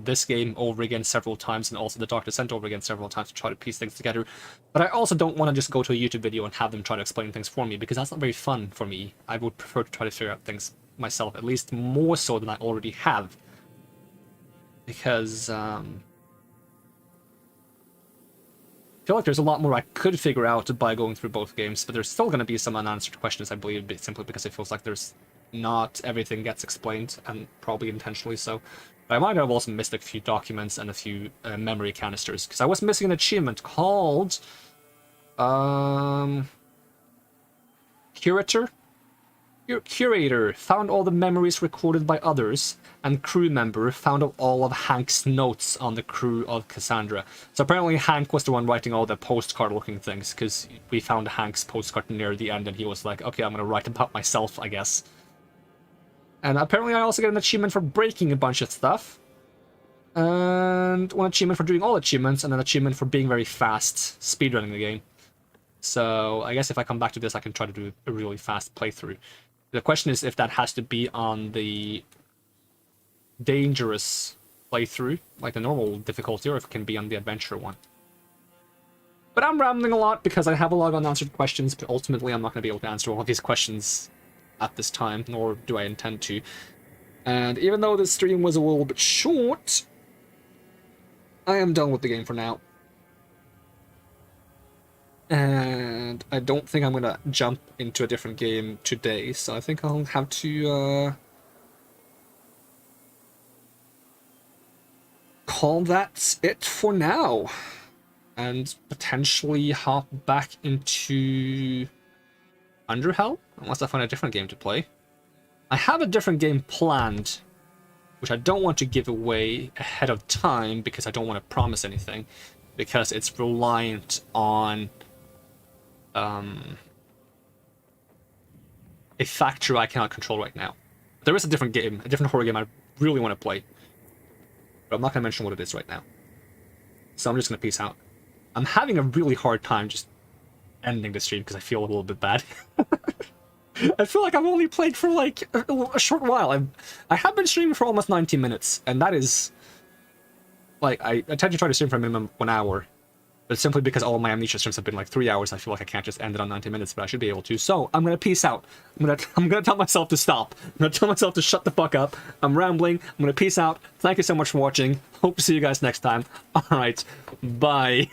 S1: this game over again several times, and also the Dark Descent over again several times to try to piece things together. But I also don't want to just go to a YouTube video and have them try to explain things for me, because that's not very fun for me. I would prefer to try to figure out things myself, at least more so than I already have. Because, I feel like there's a lot more I could figure out by going through both games, but there's still going to be some unanswered questions, I believe, simply because it feels like there's not everything gets explained, and probably intentionally so. But I might have also missed a few documents and a few memory canisters, because I was missing an achievement called Curator found all the memories recorded by others, and crew member found all of Hank's notes on the crew of Cassandra. So apparently Hank was the one writing all the postcard-looking things, because we found Hank's postcard near the end, and he was like, okay, I'm gonna write about myself, I guess. And apparently I also get an achievement for breaking a bunch of stuff. And one achievement for doing all achievements, and an achievement for being very fast, speedrunning the game. So I guess if I come back to this, I can try to do a really fast playthrough. The question is if that has to be on the dangerous playthrough, like the normal difficulty, or if it can be on the adventure one. But I'm rambling a lot because I have a lot of unanswered questions, but ultimately I'm not going to be able to answer all of these questions at this time, nor do I intend to. And even though this stream was a little bit short, I am done with the game for now. And I don't think I'm going to jump into a different game today, so I think I'll have to call that it for now. And potentially hop back into Underhell, unless I find a different game to play. I have a different game planned, which I don't want to give away ahead of time because I don't want to promise anything, because it's reliant on a factor I cannot control right now. There is a different game, a different horror game I really want to play, but I'm not going to mention what it is right now. So I'm just going to peace out. I'm having a really hard time just ending the stream because I feel a little bit bad. I feel like I've only played for like a short while. I have been streaming for almost 90 minutes, and that is like I tend to try to stream for a minimum 1 hour. But simply because all of my Amnesia streams have been like 3 hours, I feel like I can't just end it on 90 minutes, but I should be able to. So I'm gonna peace out. I'm gonna tell myself to stop. I'm gonna tell myself to shut the fuck up. I'm rambling. I'm gonna peace out. Thank you so much for watching. Hope to see you guys next time. All right, bye.